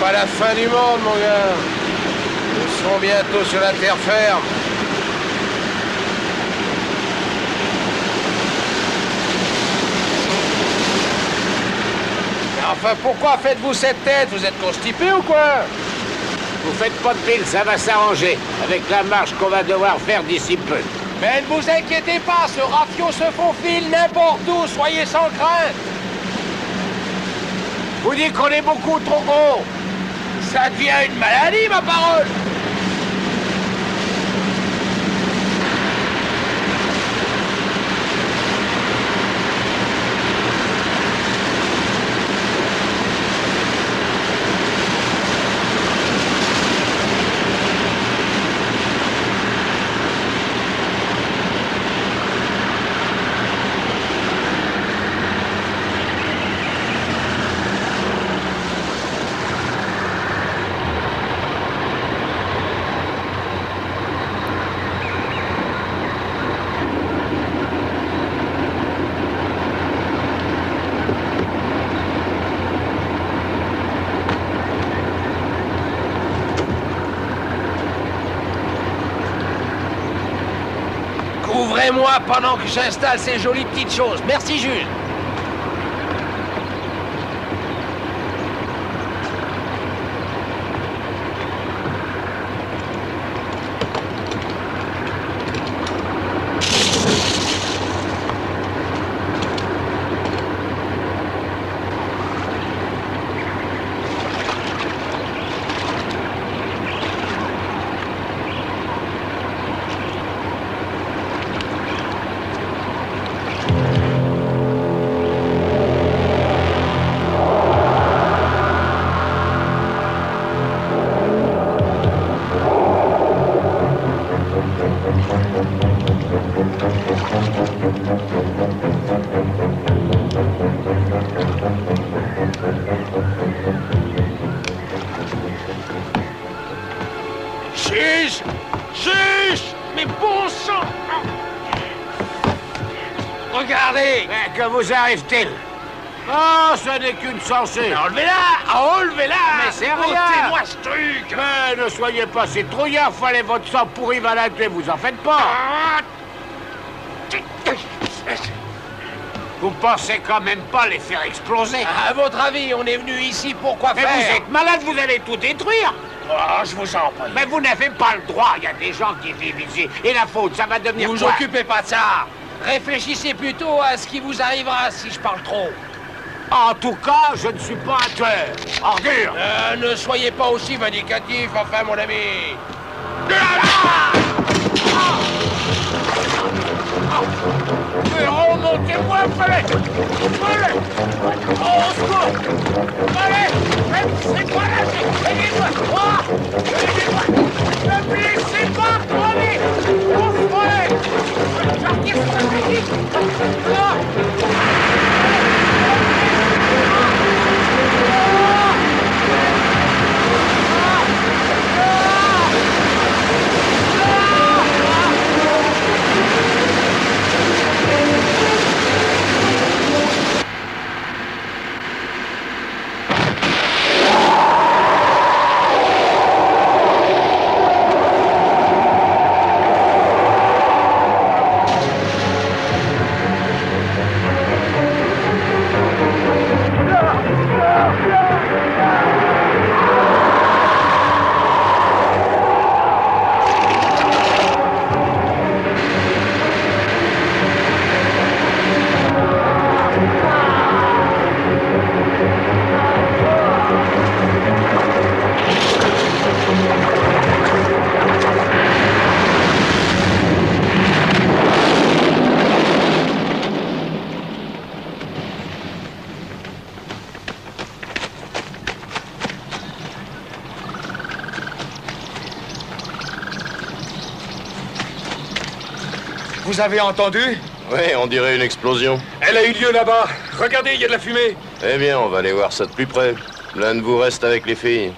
Pas la fin du monde, mon gars. Nous serons bientôt sur la terre ferme. Mais enfin, pourquoi faites-vous cette tête? Vous êtes constipé ou quoi? Vous faites pas de pile, ça va s'arranger. Avec la marche qu'on va devoir faire d'ici peu. Mais ne vous inquiétez pas, ce rafio se faufile n'importe où, soyez sans crainte. Vous dites qu'on est beaucoup trop gros. Ça devient une maladie, ma parole. Couvrez-moi pendant que j'installe ces jolies petites choses. Merci, Jules. Chiche! Chiche! Mais bon sang! Regardez! Mais que vous arrive-t-il? Oh, ce n'est qu'une censée! Enlevez-la! Enlevez-la! Mais c'est rien! Ôtez-moi ce truc! Mais ne soyez pas si trouillard, fallait votre sang pourri va la tuer, vous en faites pas! Vous pensez quand même pas les faire exploser? À votre avis, on est venu ici pour quoi Mais faire? vous êtes malade, vous allez tout détruire! Oh, je vous en prie. Mais vous n'avez pas le droit, il y a des gens qui vivent ici. Et la faute, ça va devenir Ne vous quoi? occupez pas de ça. Réfléchissez plutôt à ce qui vous arrivera si je parle trop. En tout cas, je ne suis pas un tueur. Ordure! Ne soyez pas aussi vindicatif, enfin, mon ami. Remontez-moi, fallait! Fallait! Au secours! Fallait! C'est quoi là? Aidez-moi! Aidez-moi! Ne me laissez pas crever! Au fallait! Qu'est-ce que ça fait? Ah! Vous avez entendu? Oui, on dirait une explosion. Elle a eu lieu là-bas. Regardez, il y a de la fumée. Eh bien, on va aller voir ça de plus près. L'un de vous reste avec les filles.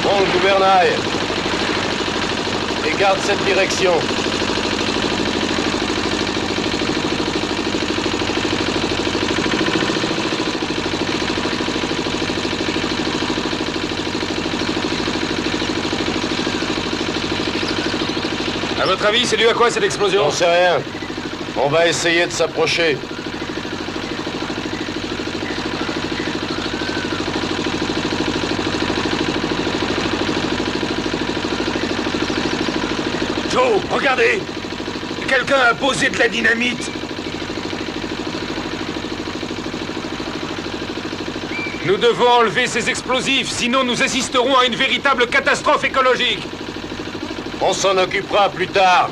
Prends le gouvernail. Et garde cette direction. À votre avis, c'est dû à quoi cette explosion? J'en sais rien. On va essayer de s'approcher. Joe, regardez! Quelqu'un a posé de la dynamite. Nous devons enlever ces explosifs, sinon nous assisterons à une véritable catastrophe écologique. On s'en occupera plus tard.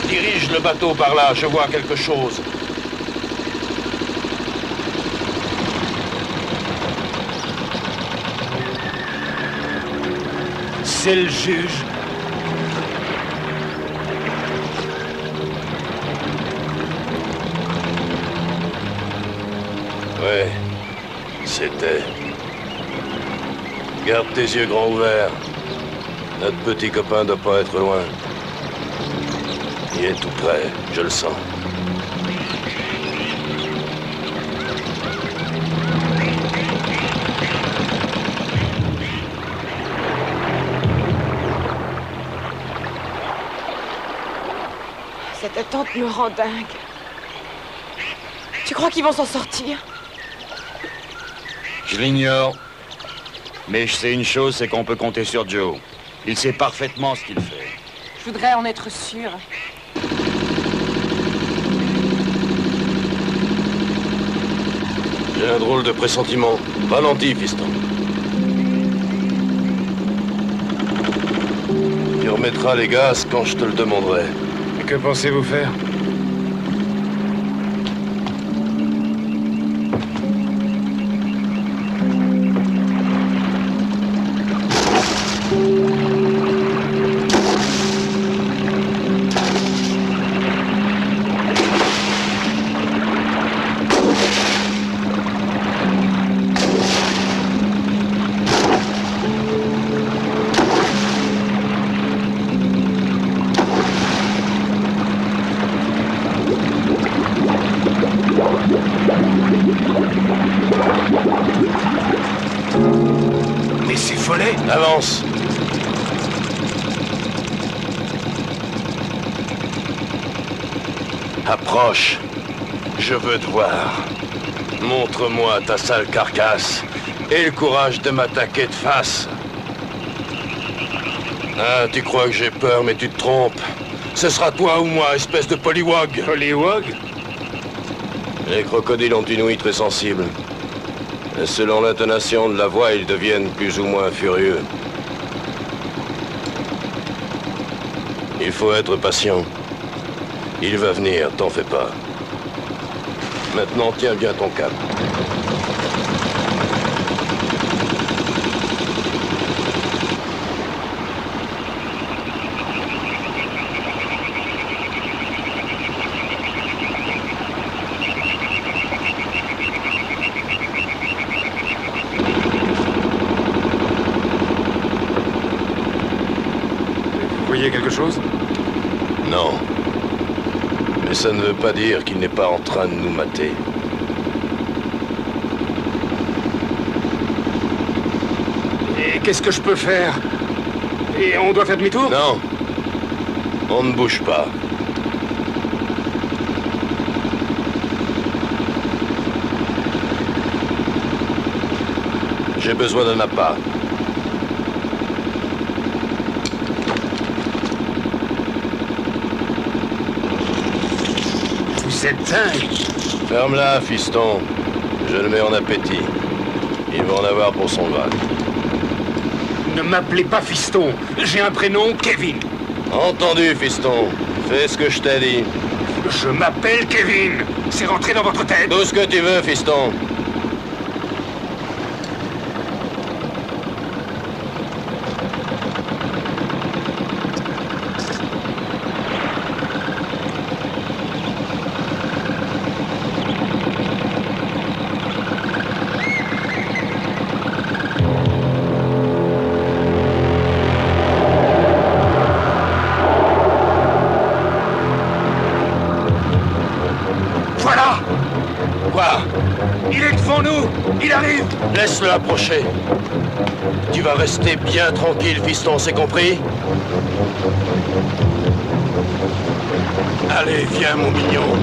Dirige le bateau par là, je vois quelque chose. C'est le juge. Ouais, c'était. Garde tes yeux grands ouverts. Notre petit copain doit pas être loin. Il est tout près, je le sens. Cette attente me rend dingue. Tu crois qu'ils vont s'en sortir? Je l'ignore. Mais je sais une chose, c'est qu'on peut compter sur Joe. Il sait parfaitement ce qu'il fait. Je voudrais en être sûre. J'ai un drôle de pressentiment. Ralentis, fiston. Tu remettras les gaz quand je te le demanderai. Et que pensez-vous faire? Mais c'est Follet. Avance. Approche. Je veux te voir. Montre-moi ta sale carcasse et le courage de m'attaquer de face. Ah, tu crois que j'ai peur, mais tu te trompes. Ce sera toi ou moi, espèce de polywog. Polywog? Les crocodiles ont une ouïe très sensible. Et selon l'intonation de la voix, ils deviennent plus ou moins furieux. Il faut être patient. Il va venir, t'en fais pas. Maintenant, tiens bien ton cap. Vous voyez quelque chose? Non. Mais ça ne veut pas dire qu'il n'est pas en train de nous mater. Et qu'est-ce que je peux faire? Et on doit faire demi-tour? Non. On ne bouge pas. J'ai besoin d'un appât. Vous êtes dingue. Ferme-la, fiston. Je le mets en appétit. Il va en avoir pour son grade. Ne m'appelez pas fiston. J'ai un prénom, Kevin. Entendu, fiston. Fais ce que je t'ai dit. Je m'appelle Kevin. C'est rentré dans votre tête? Tout ce que tu veux, fiston. Voilà! Quoi? Il est devant nous! Il arrive! Laisse-le approcher. Tu vas rester bien tranquille, fiston, c'est compris? Allez, viens, mon mignon.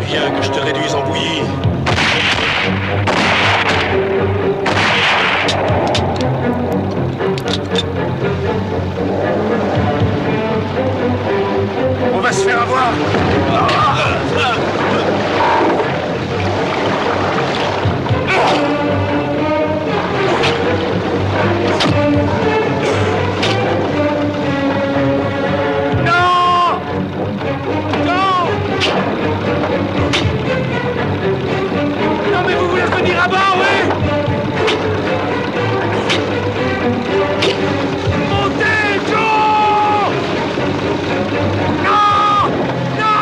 Viens que je te réduise en bouillie. On va se faire avoir! Non! Non! Non, mais vous voulez revenir à bord, oui? Montez, Joe! Non! Non!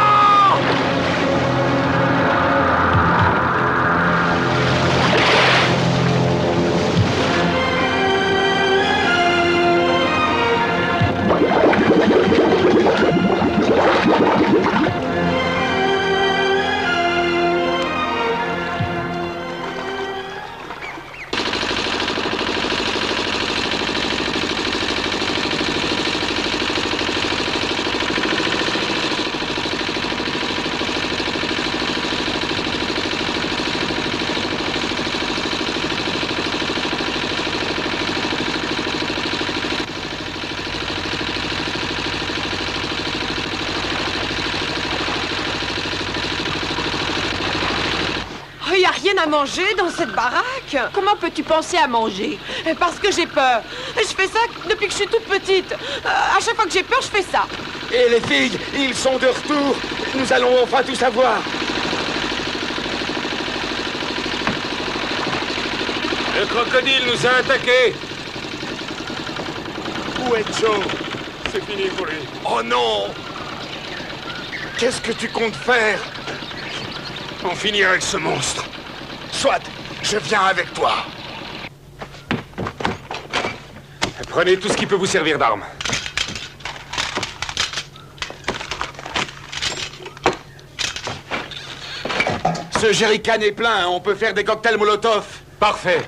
Il n'y a rien à manger dans cette baraque. Comment peux-tu penser à manger? Parce que j'ai peur. Je fais ça depuis que je suis toute petite. À chaque fois que j'ai peur, je fais ça. Et les filles, ils sont de retour. Nous allons enfin tout savoir. Le crocodile nous a attaqués. Où est Joe? C'est fini pour lui. Oh non! Qu'est-ce que tu comptes faire? En finir avec ce monstre. Soit, je viens avec toi. Prenez tout ce qui peut vous servir d'arme. Ce jerrycan est plein, on peut faire des cocktails Molotov. Parfait.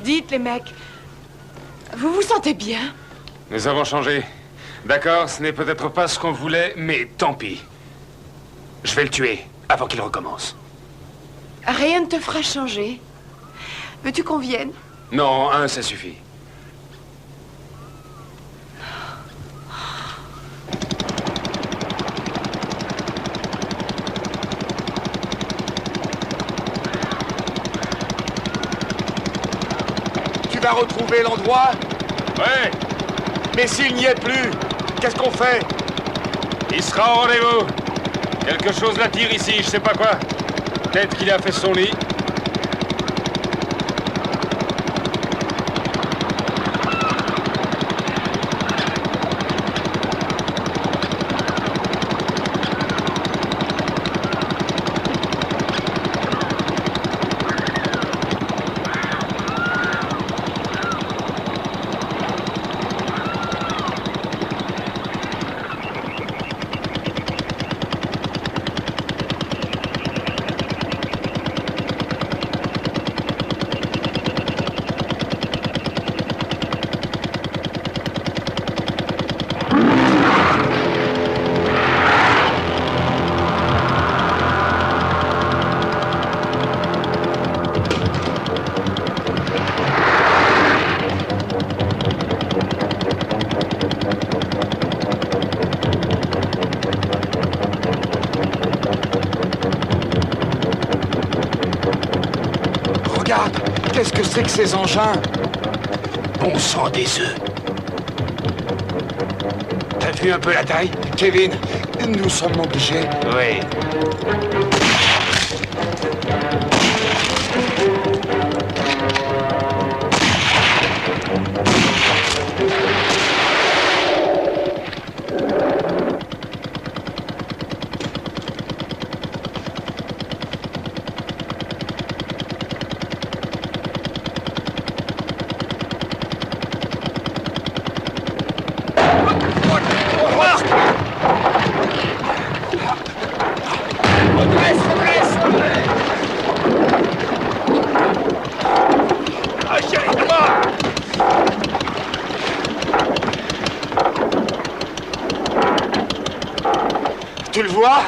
Dites, les mecs, vous vous sentez bien? Nous avons changé. D'accord, ce n'est peut-être pas ce qu'on voulait, mais tant pis. Je vais le tuer avant qu'il recommence. Rien ne te fera changer. Veux-tu qu'on vienne? Non, un, ça suffit. Tu vas retrouver l'endroit? Ouais. Mais s'il n'y est plus, qu'est-ce qu'on fait? Il sera au rendez-vous. Quelque chose l'attire ici, je sais pas quoi. Peut-être qu'il a fait son lit. c'est que ces engins? Bon sang des œufs. T'as vu un peu la taille? Kevin, nous sommes obligés. Oui. Tu le vois?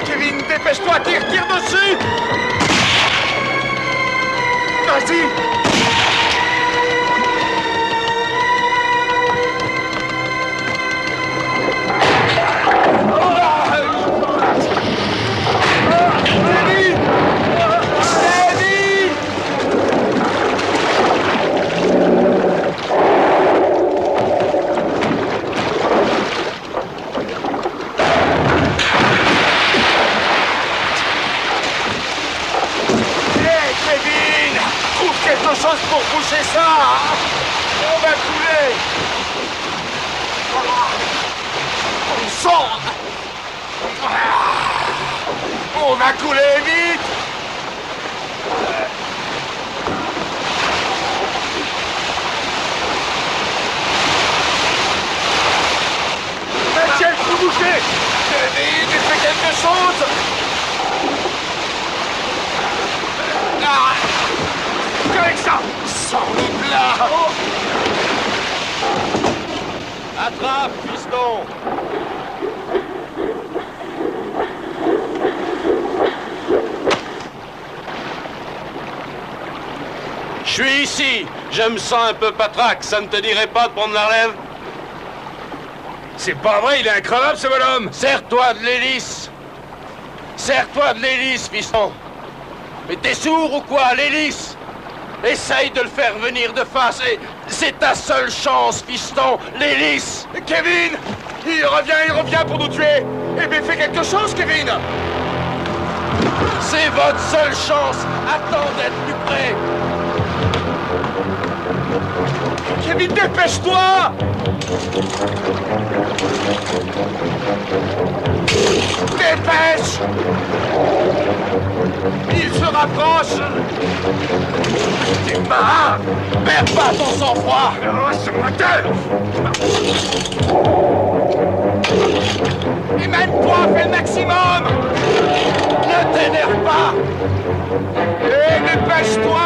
Kevin, dépêche-toi, tire dessus! Vas-y! Quelque chose pour pousser ça! On va couler! On sort! On va couler vite! Mathieu, faut bouger! Kevin, fais quelque chose! Avec ça! Sors-le de là! Oh. Attrape, piston! Je suis ici. Je me sens un peu patraque. Ça ne te dirait pas de prendre la relève? C'est pas vrai, il est incroyable ce bonhomme! Serre-toi de l'hélice! Serre-toi de l'hélice, piston! Mais t'es sourd ou quoi, l'hélice? Essaye de le faire venir de face et c'est ta seule chance, fiston, l'hélice! Kevin! Il revient pour nous tuer! Eh bien, fais quelque chose, Kevin! C'est votre seule chance! Attends d'être plus près! Kevin, dépêche-toi! Dépêche! Il se rapproche! T'es marre! Perds pas ton sang-froid! Oh, c'est moi Et même toi, fais le maximum! Ne t'énerve pas! Et dépêche-toi!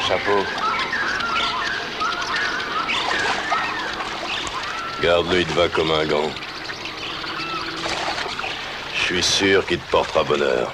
chapeau. Garde-le, il te va comme un gant. Je suis sûr qu'il te portera bonheur.